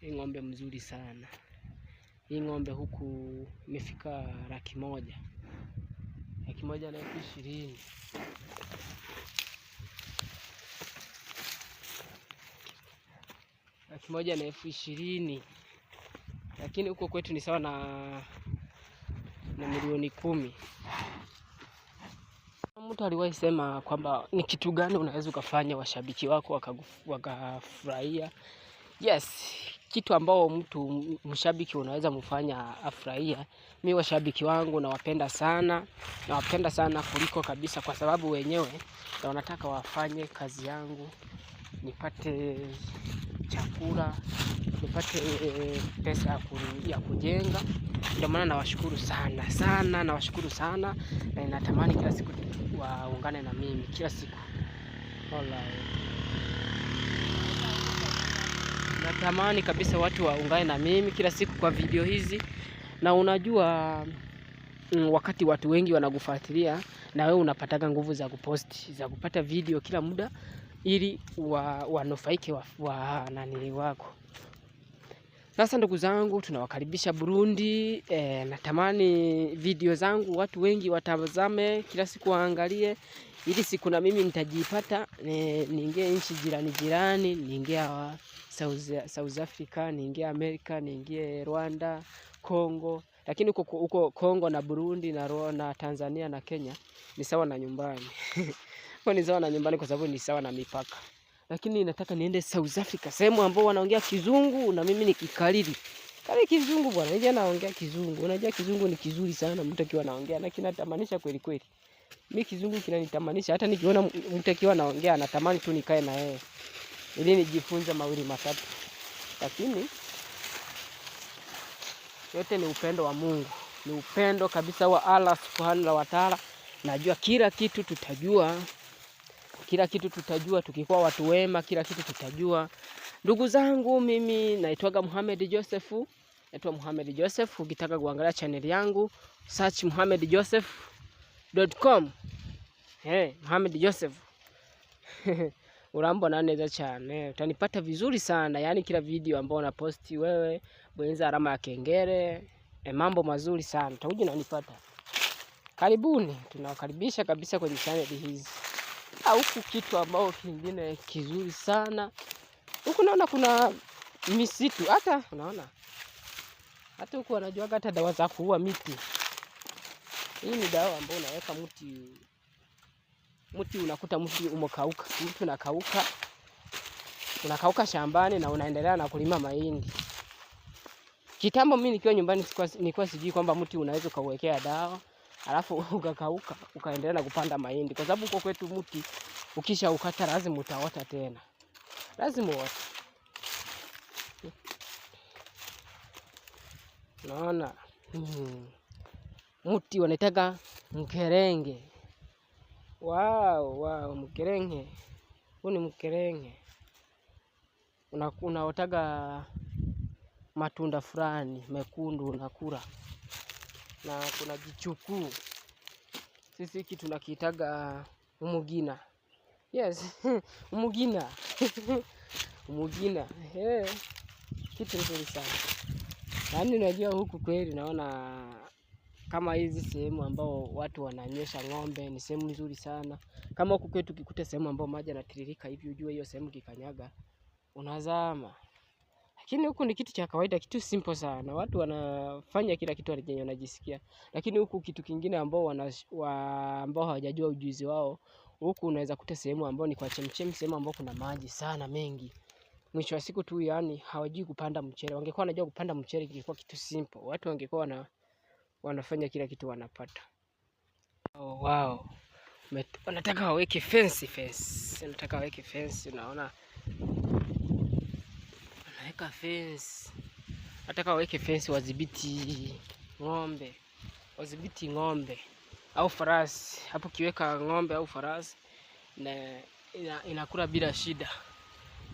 Hii ng'ombe mzuri sana. Hii ng'ombe huku imefika 100,000. 120,000. 120,000. Lakini huko kwetu ni sawa na milioni 10. Mtu aliwahi sema kwamba ni kitu gani unaweza ukafanya washabiki wako wakafurahia. Yes, kitu ambao mtu mshabiki unaweza mfanya afurahia. Mimi washabiki wangu nawapenda sana kuliko kabisa, kwa sababu wenyewe na wanataka wafanye kazi yangu, nipate chakula, nipate pesa ya kujenga. Ndio maana nawashukuru sana, na ninatamani kila siku waungane na mimi kila siku. Natamani kabisa watu waungane na mimi kila siku kwa video hizi. Na unajua wakati watu wengi wanakufuatilia, na wewe unapataga nguvu za kuposti, za kupata video kila muda, ili wanufaike nani wako. Sasa ndugu zangu, tunawakaribisha Burundi. Natamani video zangu watu wengi watazame kila siku, waangalie, ili siku na mimi nitajipata niingie nchi jirani, niingie South Africa, niingie America, niingie Rwanda, Kongo. Lakini huko Kongo na Burundi na Tanzania na Kenya ni sawa na nyumbani. Ni sawa na nyumbani kwa sababu ni sawa na mipaka. Lakini nataka niende South Africa, sehemu ambao wanaongea kizungu na mimi nikikariri. Kale kizungu bwana, nije naongea kizungu. Unajua kizungu ni kizuri sana mtu akiwa anaongea, na kinatamanisha kweli. Mimi kizungu kinanitamanisha, hata nikiona mtu akiwa anaongea natamani tu nikae na yeye, ili nijifunze mawili matatu. Lakini yote ni upendo wa Mungu. Ni upendo kabisa wa Allah Subhanahu wa Ta'ala. Najua kila kitu tutajua tukikuwa watu wema, kila kitu tutajua. Ndugu zangu, mimi naitwa Muhammad Joseph. Ukitaka kuangalia channel yangu, search muhammadjoseph.com. Muhammad Joseph. urambona neza cyane, utanipata vizuri sana. Yani kila video ambayo na posti wewe bonyeza alama ya kengele. Mambo mazuri sana utakuja unanipata. Karibuni, tunawakaribisha kabisa kwenye channel hizi. Huku kitu ambao kingine kizuri sana, huku naona kuna misitu, hata unaona hata huku wanajua hata dawa za kuua miti. Hii ni dawa ambayo unaweka mti unakuta mti umekauka, mti unakauka shambani na unaendelea na kulima mahindi. Kitambo mimi nikiwa nyumbani nilikuwa sijui kwamba mti unaweza kuwekea dawa alafu ukakauka ukaendelea na kupanda mahindi, kwa sababu huko kwetu mti ukisha ukata lazima utaota tena, lazima uote. Naona mti wanaitaka mkerenge. Wow, mkerenge. Huu ni mkerenge. Unaotaga matunda fulani mekundu unakula. Na kuna kichukuu. Sisi hiki tunakiitaga umugina. Yes, umugina. Umugina. Kitu nzuri sana. Yaani unajua huku kweli naona kama hizi sehemu ambao watu wananywesha ng'ombe ni sehemu nzuri sana. Kama huku kwetu ukikuta sehemu ambao maji yanatiririka hivi ujue hiyo sehemu kikanyaga unazama. Lakini huku ni kitu cha kawaida, kitu simple sana. Watu wanafanya kila kitu wanajisikia. Lakini huku kitu kingine ambao ambao hawajajua ujuzi wao, huku unaweza kuta sehemu ambao ni kwa chemchem, sehemu ambao kuna maji sana mengi. Mwisho wa siku tu yani hawajui kupanda mchele. Wangekuwa wanajua kupanda mchele ingekuwa kitu simple. Watu wangekuwa wanafanya kila kitu wanapata. Wow. Wanataka waweke fence. Wanataka waweke fence, unaona? Wanaweka fence. Wanataka waweke fence wadhibiti ng'ombe. Wadhibiti ng'ombe au farasi. Hapo kiweka ng'ombe au farasi na inakula bila shida.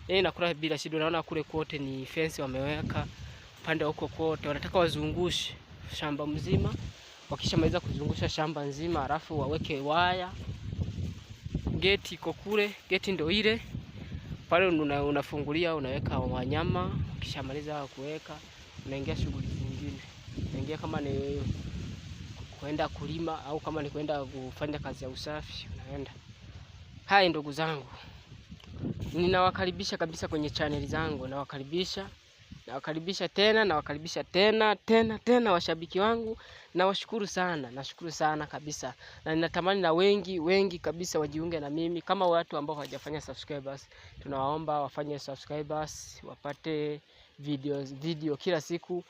Inakula bila shida. Unaona kule kote ni fence wameweka. Pande huko kote wanataka wazungushe shamba mzima. Wakishamaliza kuzungusha shamba nzima alafu waweke waya. Geti iko kule, geti ndio ile. Pale unafungulia unaweka wanyama. Ukishamaliza kuweka unaingia shughuli zingine. Unaingia kama ni kwenda kulima au kama ni kwenda kufanya kazi ya usafi unaenda. Hai ndugu zangu, ninawakaribisha kabisa kwenye channel zangu. Nawakaribisha tena washabiki wangu. Nawashukuru sana, nashukuru sana kabisa. Na ninatamani na wengi kabisa wajiunge na mimi. Kama watu ambao hawajafanya subscribers, tunawaomba wafanye subscribers, wapate video kila siku,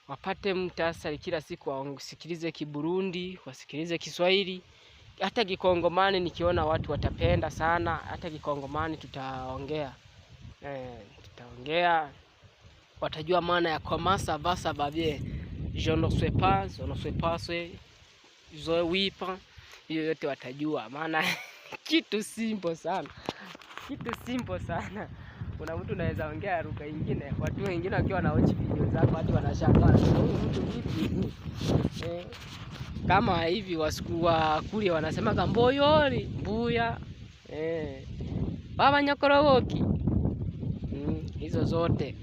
wapate mtasari kila siku, wasikilize Kiburundi, wasikilize Kiswahili, hata Kikongomani nikiona watu watapenda sana, hata Kikongomani tutaongea. Watajua maana ya komasa vasa babie. Je ne sais pas, je oui pas. Hiyo yote watajua maana kitu simple sana. Kuna mtu anaweza ongea lugha nyingine, watu wengine wakiwa wanaochi video zako watu wanashangaa huyu mtu vipi? Kama hivi wasukua kule wanasema kamboyori mbuya. Baba nyakorowoki. Hizo zote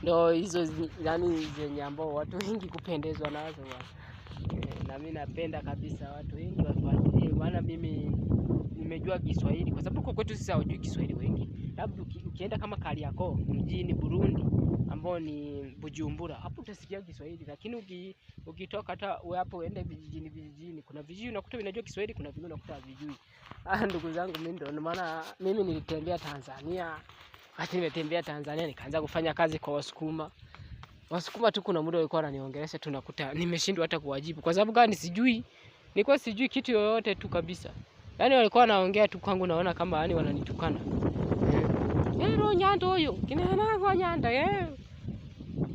ndio hizo yani zenye ambao watu wengi kupendezwa nazo. Na mimi napenda kabisa watu wengi wafuatilie, maana mimi nimejua Kiswahili kwa sababu kwetu sisi hawajui Kiswahili wengi. Labda ukienda kama Kariakoo mjini Burundi ambao ni Bujumbura, hapo utasikia Kiswahili. Lakini ukitoka hata hapo uende vijijini, kuna vijiji unakuta vinajua Kiswahili, kuna vingine unakuta havijui. Ndugu zangu, mimi ndio maana mimi nilitembea Tanzania. Wakati nimetembea Tanzania nikaanza kufanya kazi kwa Wasukuma tu, kuna muda walikuwa wananiongelesha tunakuta nimeshindwa hata kuwajibu. Kwa sababu gani sijui? Nilikuwa sijui kitu yoyote tu kabisa. Yaani walikuwa wanaongea tu kwangu naona kama yani wananitukana. Ro nyando huyo, kina kwa nyanda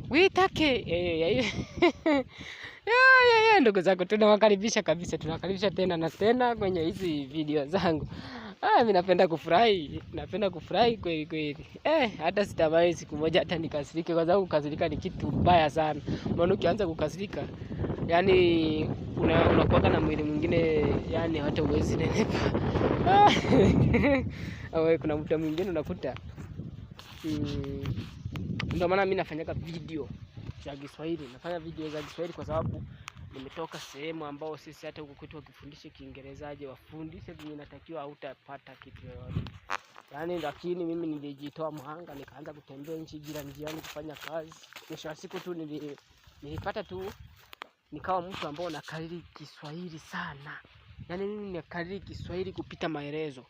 Witake. Ndugu zangu, tunawakaribisha kabisa, tunawakaribisha tena na tena kwenye hizi video zangu. Mimi napenda kufurahi kweli. Hata sitamani siku moja hata nikasirike, kwa sababu kukasirika ni kitu mbaya sana. Maana ukianza kukasirika yani unakuwa na mwili mwingine, yani hata uwezi nenepa. Kuna mtu mwingine unakuta ndio maana mimi nafanyaga video za Kiswahili. Nafanya video za Kiswahili kwa sababu nimetoka sehemu ambao sisi hata huko kwetu wakifundisha Kiingereza aje wafundishe vile inatakiwa, hautapata kitu yoyote. Yaani lakini mimi nilijitoa mhanga, nikaanza kutembea nchi njiani kufanya kazi. Mwisho wa siku tu nilipata tu nikawa mtu ambao nakariri Kiswahili sana. Yaani mimi nakariri Kiswahili kupita maelezo.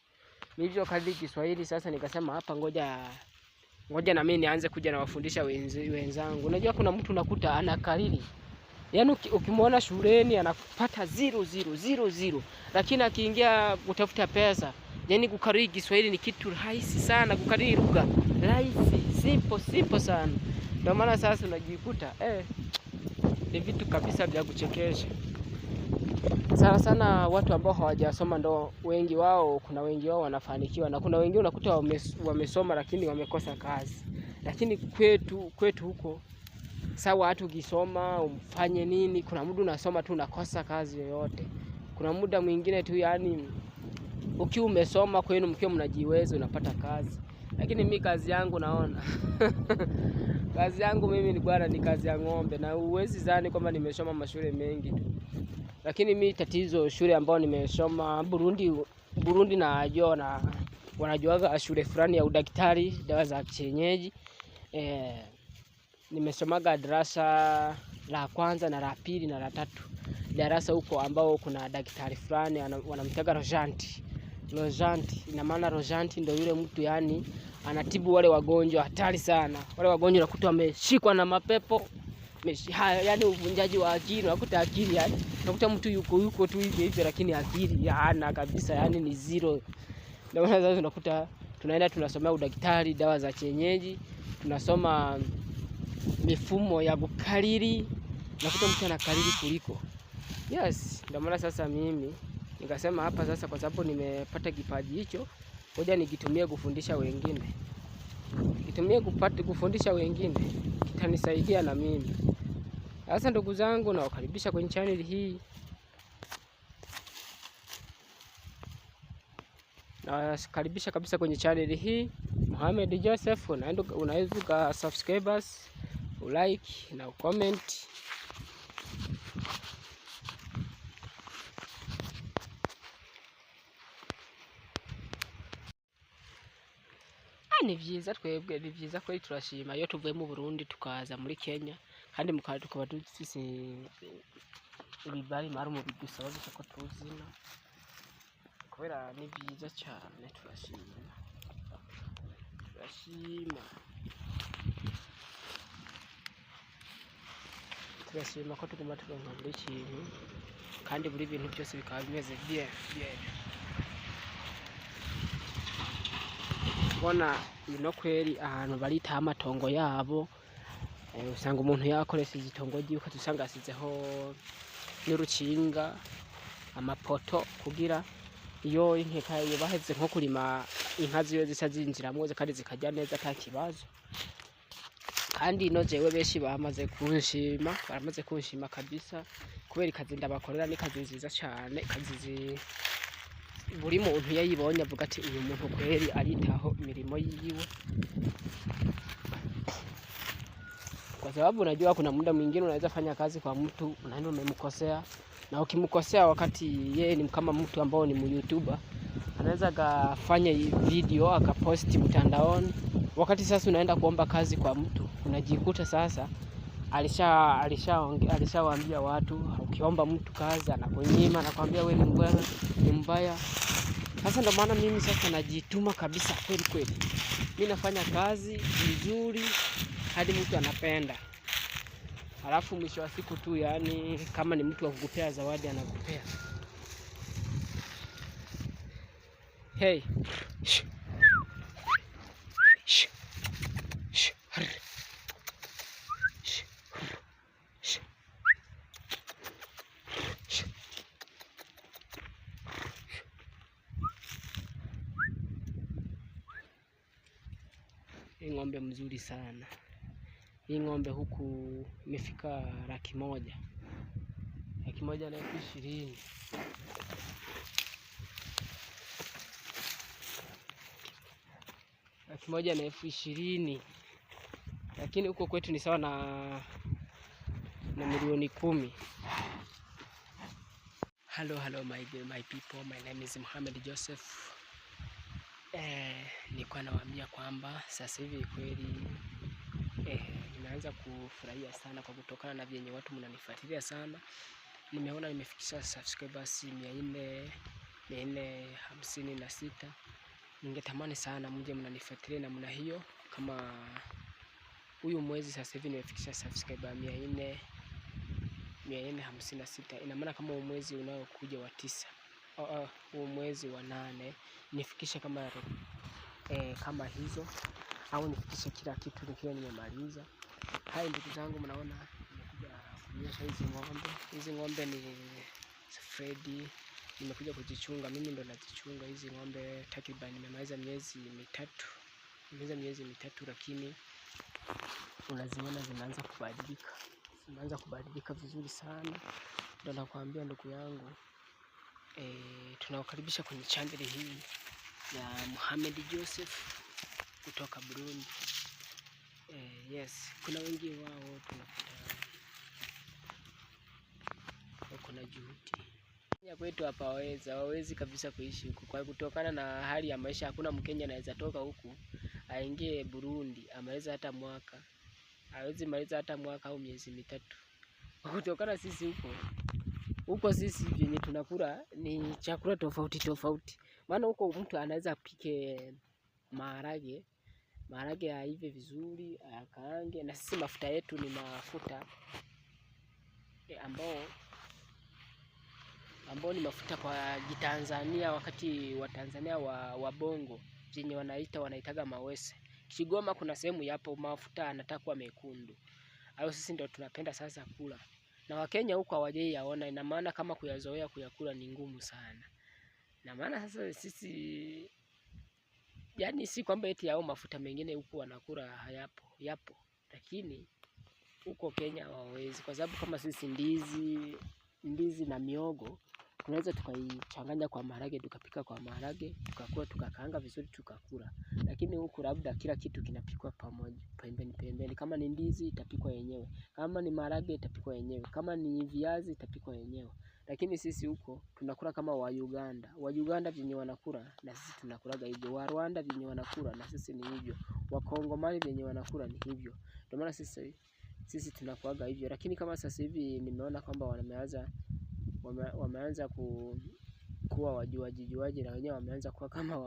Nilivyokariri Kiswahili sasa nikasema hapa ngoja na mimi nianze kuja na wafundisha wenzangu. Unajua kuna mtu unakuta anakariri, yaani ukimwona shuleni anapata 0 lakini akiingia kutafuta pesa, yaani kukariri Kiswahili ni kitu rahisi sana, kukariri lugha rahisi, simple sana. Ndio maana sasa unajikuta ni vitu kabisa vya kuchekesha. Sana watu ambao hawajasoma ndo wengi wao, kuna wengi wao wanafanikiwa, na kuna wengi unakuta wamesoma lakini wamekosa kazi. Lakini kwetu huko sawa, hata ukisoma umfanye nini, kuna muda unasoma tu unakosa kazi yoyote. Kuna muda mwingine tu yani ukiwa umesoma kwenu mkiwa mnajiweza unapata kazi. Lakini mimi kazi yangu naona kazi yangu mimi ni bwana, ni kazi ya ng'ombe, na uwezi zani kwamba nimesoma mashule mengi tu. Lakini mimi tatizo shule ambao nimesoma Burundi na wanajuaga shule fulani ya udaktari, dawa za kienyeji. Nimesomaga darasa la kwanza na la pili na la tatu. Darasa huko ambao kuna daktari fulani wanamtaga Rojanti. Ina maana Rojanti ndio yule mtu yani anatibu wale wagonjwa hatari sana. Wale wagonjwa nakuta wameshikwa na mapepo. Yani uvunjaji wa akili, unakuta akili yani unakuta mtu yuko tu hivi lakini akili hana kabisa, yani ni zero. Ndio maana sasa unakuta tunaenda tunasomea udaktari, dawa za kienyeji, tunasoma mifumo ya kukariri, unakuta mtu anakariri kuliko. Yes, ndio maana sasa mimi nikasema hapa sasa, kwa sababu nimepata kipaji hicho, ngoja nikitumie kufundisha wengine. Nikitumie kufundisha wengine kitanisaidia na mimi. Sasa ndugu zangu, nawakaribisha kwenye channel hii. Nawakaribisha kabisa kwenye channel hii, Mohamed Joseph. Unaweza subscribers, ulike na ucomment. Ni vyiza twebwe, ni vyiza kweli, turashima iyo tuvuye mu Burundi tukaza muri Kenya, kandi tukaba dufise ibibari marumu bidusaba gusa ko tuzina, kubera ni vyiza cyane. Turashima ko tuguma turonka buri kintu, kandi buri bintu byose bikaba bimeze bien. Bona ino kweri ahantu baritaho amatongo yabo, usanga umuntu yakoresheje itongo ryiwe, ukazusanga asizeho n'urukinga, amapoto, kugira iyo inkeka iyo baheze nko kurima, inka ziwe zisa zinjiramwo kandi zikarya neza nta kibazo. Kandi ino jewe benshi baramaze kunshima kabisa, kubera ikazi ndabakorera ni kazi nziza cyane, kazi buri muntu yayibonye avuga ati uyu muntu kweri aritaho imirimo yiwe. Kwa sababu unajua kuna muda mwingine unaweza fanya kazi kwa mtu unaenda umemkosea, na ukimkosea wakati yeye ni kama mtu ambao ni YouTuber, anaweza kafanya video akaposti mtandaoni, wakati sasa unaenda kuomba kazi kwa mtu unajikuta sasa alishawaambia watu, ukiomba mtu kazi anakunyima, anakuambia wewe ni mbaya. Sasa ndio maana mimi sasa najituma kabisa kweli. Mimi nafanya kazi nzuri hadi mtu anapenda. Halafu mwisho wa siku tu yani kama ni mtu wa kukupea zawadi anakupea. Hey. Hii ng'ombe mzuri sana. Hii ng'ombe huku imefika 100,000. 1,20,000. Laki moja na elfu ishirini, lakini huko kwetu ni sawa na milioni 10. Hello my people, my name is Mohamed Joseph. Nilikuwa nawaambia kwamba sasa hivi kweli nimeanza kufurahia sana kwa kutokana na vyenye watu mnanifuatilia sana. Nimeona nimefikisha subscribers 456. Ningetamani sana mje mnanifuatilia namna hiyo. Kama huyu mwezi sasa hivi nimefikisha subscriber 456. Ina maana kama mwezi unaokuja wa 9, huu mwezi wa 8 nifikishe kama hizo, au nifikishe kila kitu nikiwa nimemaliza. Hai ndugu zangu, mnaona nimekuja kuonyesha hizi ng'ombe ni Freddy. Nimekuja kujichunga, mimi ndo najichunga hizi ng'ombe takriban nimemaliza miezi mitatu, lakini unaziona zimeanza kubadilika vizuri sana. Ndo nakwambia ndugu yangu, tunawakaribisha kwenye channel hii ya Mohamed Joseph kutoka Burundi. Yes, kuna wengi wao tunakuta kuna juhudi ya kwetu hapa, hawawezi kabisa kuishi huku kwa kutokana na hali ya maisha. Hakuna Mkenya anaweza toka huku aingie Burundi amaliza hata mwaka, hawezi maliza hata mwaka au miezi mitatu, kutokana sisi huko sisi yenye tunakula ni chakula tofauti. Maana huko mtu anaweza apike maharage yaive vizuri, akaange, na sisi mafuta yetu ni mafuta ambao ni mafuta kwa Tanzania, wakati wa Tanzania wa Bongo zenye wanaitaga mawese. Kigoma kuna sehemu yapo mafuta anatakuwa mekundu. Hayo sisi ndio tunapenda sasa kula. Na Wakenya huko hawajai yaona, ina maana kama kuyazoea kuyakula ni ngumu sana. Na maana sasa sisi, yani si kwamba eti yao mafuta mengine huko wanakula yapo, lakini huko Kenya hawawezi, kwa sababu kama sisi ndizi na miogo tunaweza tukaichanganya kwa maharage, tukapika kwa maharage, tukakaanga vizuri tukakula. Lakini huko labda kila kitu kinapikwa pamoja, pembeni. Kama ni ndizi itapikwa yenyewe, kama ni maharage itapikwa yenyewe, kama ni viazi itapikwa yenyewe. Lakini sisi huko tunakula kama wa Uganda vyenye wanakula na sisi tunakulaga hivyo. Wa Rwanda vyenye wanakula na sisi ni hivyo. Wa Kongomani vyenye wanakula ni hivyo. Ndio maana sisi tunakuaga hivyo. Lakini kama sasa hivi nimeona kwamba wameanza kuwa wajuaji na wenyewe wameanza kuwa kama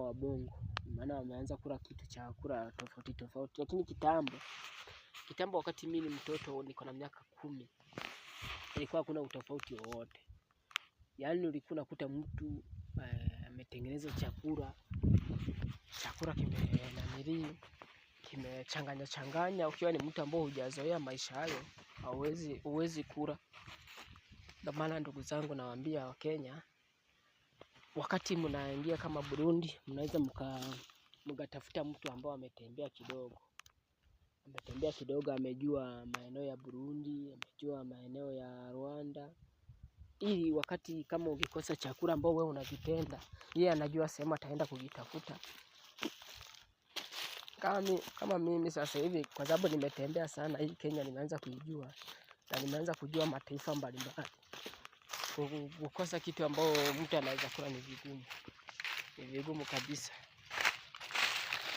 wabongo. Maana wameanza kula kitu cha kula tofauti. Lakini kitambo wakati mimi ni mtoto, niko na miaka 10, ilikuwa hakuna utofauti wowote. Yaani ulikuwa unakuta mtu ametengeneza chakula kimechanganya. Ukiwa ni mtu ambao hujazoea maisha hayo, huwezi kula. Ndio maana ndugu zangu nawaambia Wakenya, wakati mnaingia kama Burundi, mnaweza mkatafuta mtu ambao ametembea kidogo, amejua maeneo ya Burundi, amejua maeneo ya Rwanda, ili wakati kama ukikosa chakula ambao wewe unavipenda, yeye anajua sehemu ataenda kujitafuta. Kama mimi sasa hivi, kwa sababu nimetembea sana hii Kenya, nimeanza kuijua na nimeanza kujua mataifa mbalimbali. Kukosa kitu ambao mtu anaweza kula ni vigumu kabisa,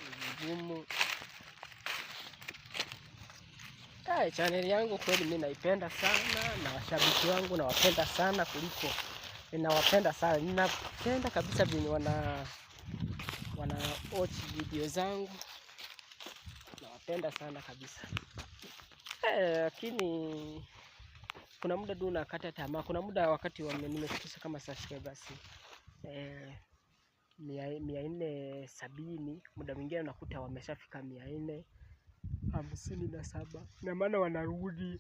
ni vigumu. Channel yangu kweli mimi naipenda sana, na washabiki wangu nawapenda sana kuliko ninawapenda sana. Ninapenda kabisa vyenye wana watch video zangu, nawapenda sana kabisa. Lakini kuna muda tu nakata tamaa. Kuna muda wakati nimefikisha kama subscribers 470, muda mwingine unakuta wameshafika 457. Na maana wanarudi,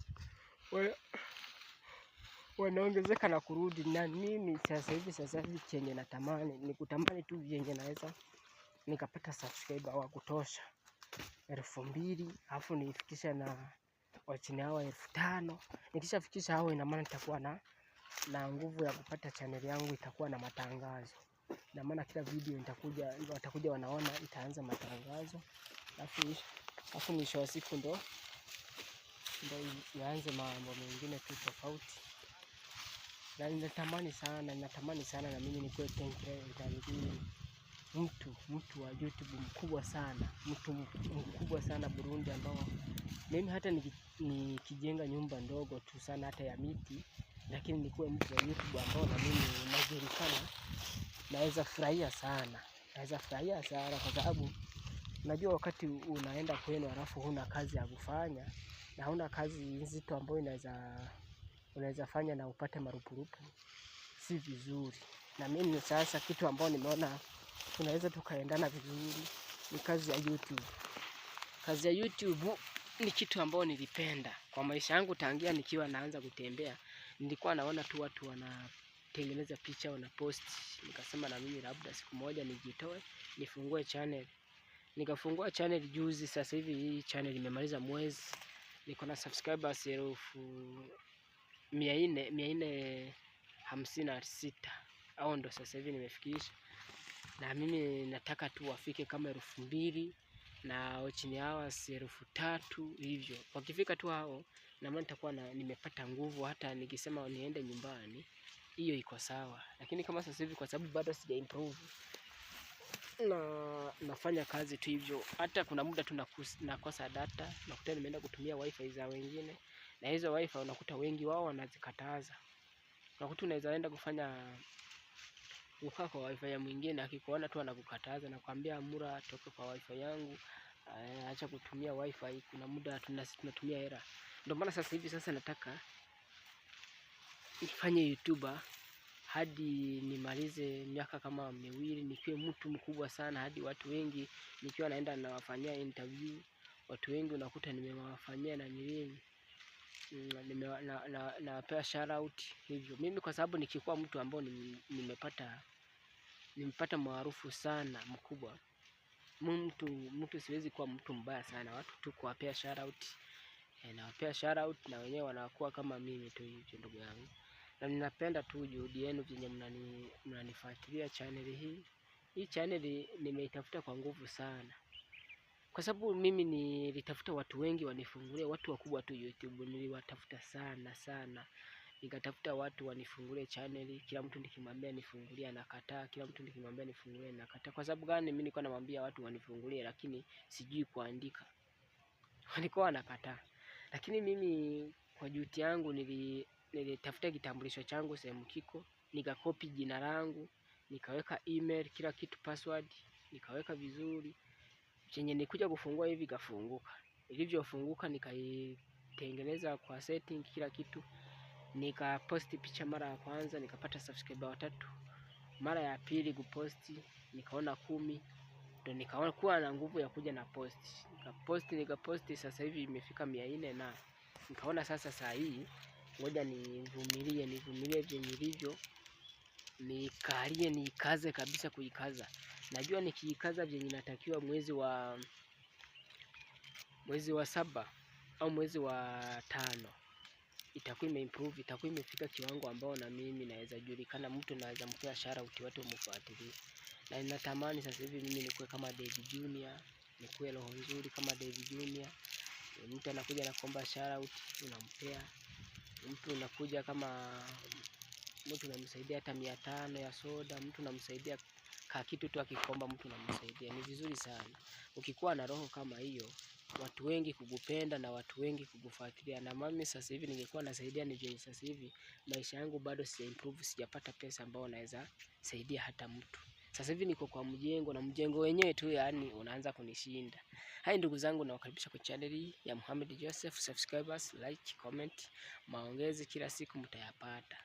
wanaongezeka na kurudi. Na mimi sasa hivi chenye natamani ni kutamani tu vyenye naweza nikapata subscriber wa kutosha 2,000, alafu nifikisha na wachini hawa 5,000. Nikishafikisha hao, ina maana nitakuwa na nguvu ya kupata channel yangu itakuwa na matangazo. Ina maana kila video watakuja wanaona, itaanza matangazo. Alafu mwisho wa siku ndo yaanze mambo mengine tu tofauti. Na ninatamani sana na mimi nikuwe mtu wa YouTube mkubwa sana, mtu mkubwa sana Burundi, ambao mimi hata nikijenga nyumba ndogo tu sana hata ya miti, lakini nikuwe mtu wa YouTube ambao na mimi najulikana. Naweza furahia sana kwa sababu unajua wakati unaenda kwenu alafu huna kazi ya kufanya na huna kazi nzito ambayo unaweza fanya na upate marupurupu, si vizuri. Na mimi sasa kitu ambao nimeona tunaweza tukaendana vizuri ni kazi ya YouTube. Kazi ya YouTube ni kitu ambao nilipenda kwa maisha yangu tangia nikiwa naanza kutembea. Nilikuwa naona tu watu wanatengeneza picha, wanapost. Nikasema na mimi labda siku moja nijitoe, nifungue channel. Nikafungua channel juzi, sasa hivi hii channel imemaliza mwezi. Niko na subscribers 456. Au ndo sasa hivi nimefikisha. Na mimi nataka tu wafike kama 2,000 na watching hours 3,000 hivyo. Wakifika tu hao, na maana nitakuwa nimepata nguvu, hata nikisema niende nyumbani, hiyo iko sawa. Lakini kama sasa hivi kwa sababu bado sija improve na nafanya kazi tu hivyo, hata kuna muda tu nakosa data, nakuta nimeenda kutumia wifi za wengine, na hizo wifi unakuta wengi wao wanazikataza. Unakuta unaweza enda kufanya ukaa kwa wifi ya mwingine, akikuona tu anakukataza na kuambia amura toka kwa wifi yangu, acha kutumia wifi, kuna muda tunatumia hela. Ndio maana sasa hivi nataka nifanye YouTuber hadi nimalize miaka kama 2, nikiwe mtu mkubwa sana hadi watu wengi nikiwa naenda nawafanyia interview, watu wengi unakuta nimewafanyia na nilini nawapea shout out hivyo. Mimi kwa sababu nikikuwa mtu ambao nimepata maarufu sana mkubwa, mtu siwezi kuwa mtu mbaya sana, watu tu kuwapea shout out, nawapea shout out na wenyewe wanakuwa kama mimi tu hivyo, ndugu yangu. Na ninapenda tu juhudi yenu venye mnanifuatilia channel hii. Hii channel nimeitafuta kwa nguvu sana, kwa sababu mimi nilitafuta watu wengi wanifungulie, watu wakubwa tu YouTube niliwatafuta sana. Nikatafuta watu wanifungulie channel, kila mtu nikimwambia nifungulie anakataa, kila mtu nikimwambia nifungulie anakataa. Kwa sababu gani? Mimi nilikuwa namwambia watu wanifungulie, lakini sijui kuandika, walikuwa wanakataa. Lakini mimi kwa juhudi yangu nilitafuta kitambulisho changu sehemu kiko, nikakopi jina langu, nikaweka email, kila kitu, password nikaweka vizuri. Chenye nikuja kufungua hivi kafunguka. Ilivyofunguka nikaitengeneza kwa setting kila kitu. Nikaposti picha mara ya kwanza, nikapata subscriber 3. Mara ya pili kuposti nikaona 10. Ndio nikaona kuwa na nguvu ya kuja na nikaposti sasa hivi imefika 400 na nikaona sasa saa hii ngoja nivumilie vyenye nilivyo, nikaze kabisa kuikaza. Najua nikiikaza vyenye natakiwa mwezi wa 7 au mwezi wa 5 itakuwa imeimprove, itakuwa imefika kiwango ambao na mimi naweza julikana, mtu naweza mpea shout out, watu wamfuatilie. Na ninatamani sasa hivi mimi nikuwe kama David Junior, nikuwe roho nzuri kama David Junior. Mtu anakuja na kuomba shout out unampea. Mtu unakuja kama mtu unamsaidia hata 500 ya soda, mtu unamsaidia kitu tu akikomba, mtu unamsaidia. Ni vizuri sana ukikuwa na roho kama hiyo, watu wengi kukupenda na watu wengi kukufuatilia. Na mimi sasa hivi ningekuwa nasaidia nije sasa hivi maisha yangu bado sija improve, sijapata pesa ambao naweza saidia hata mtu. Sasa hivi niko kwa mjengo na mjengo wenyewe tu yani unaanza kunishinda. Hai ndugu zangu, nawakaribisha kwa channel ya Mohamed Joseph. Subscribers, like, comment, maongezi kila siku mtayapata.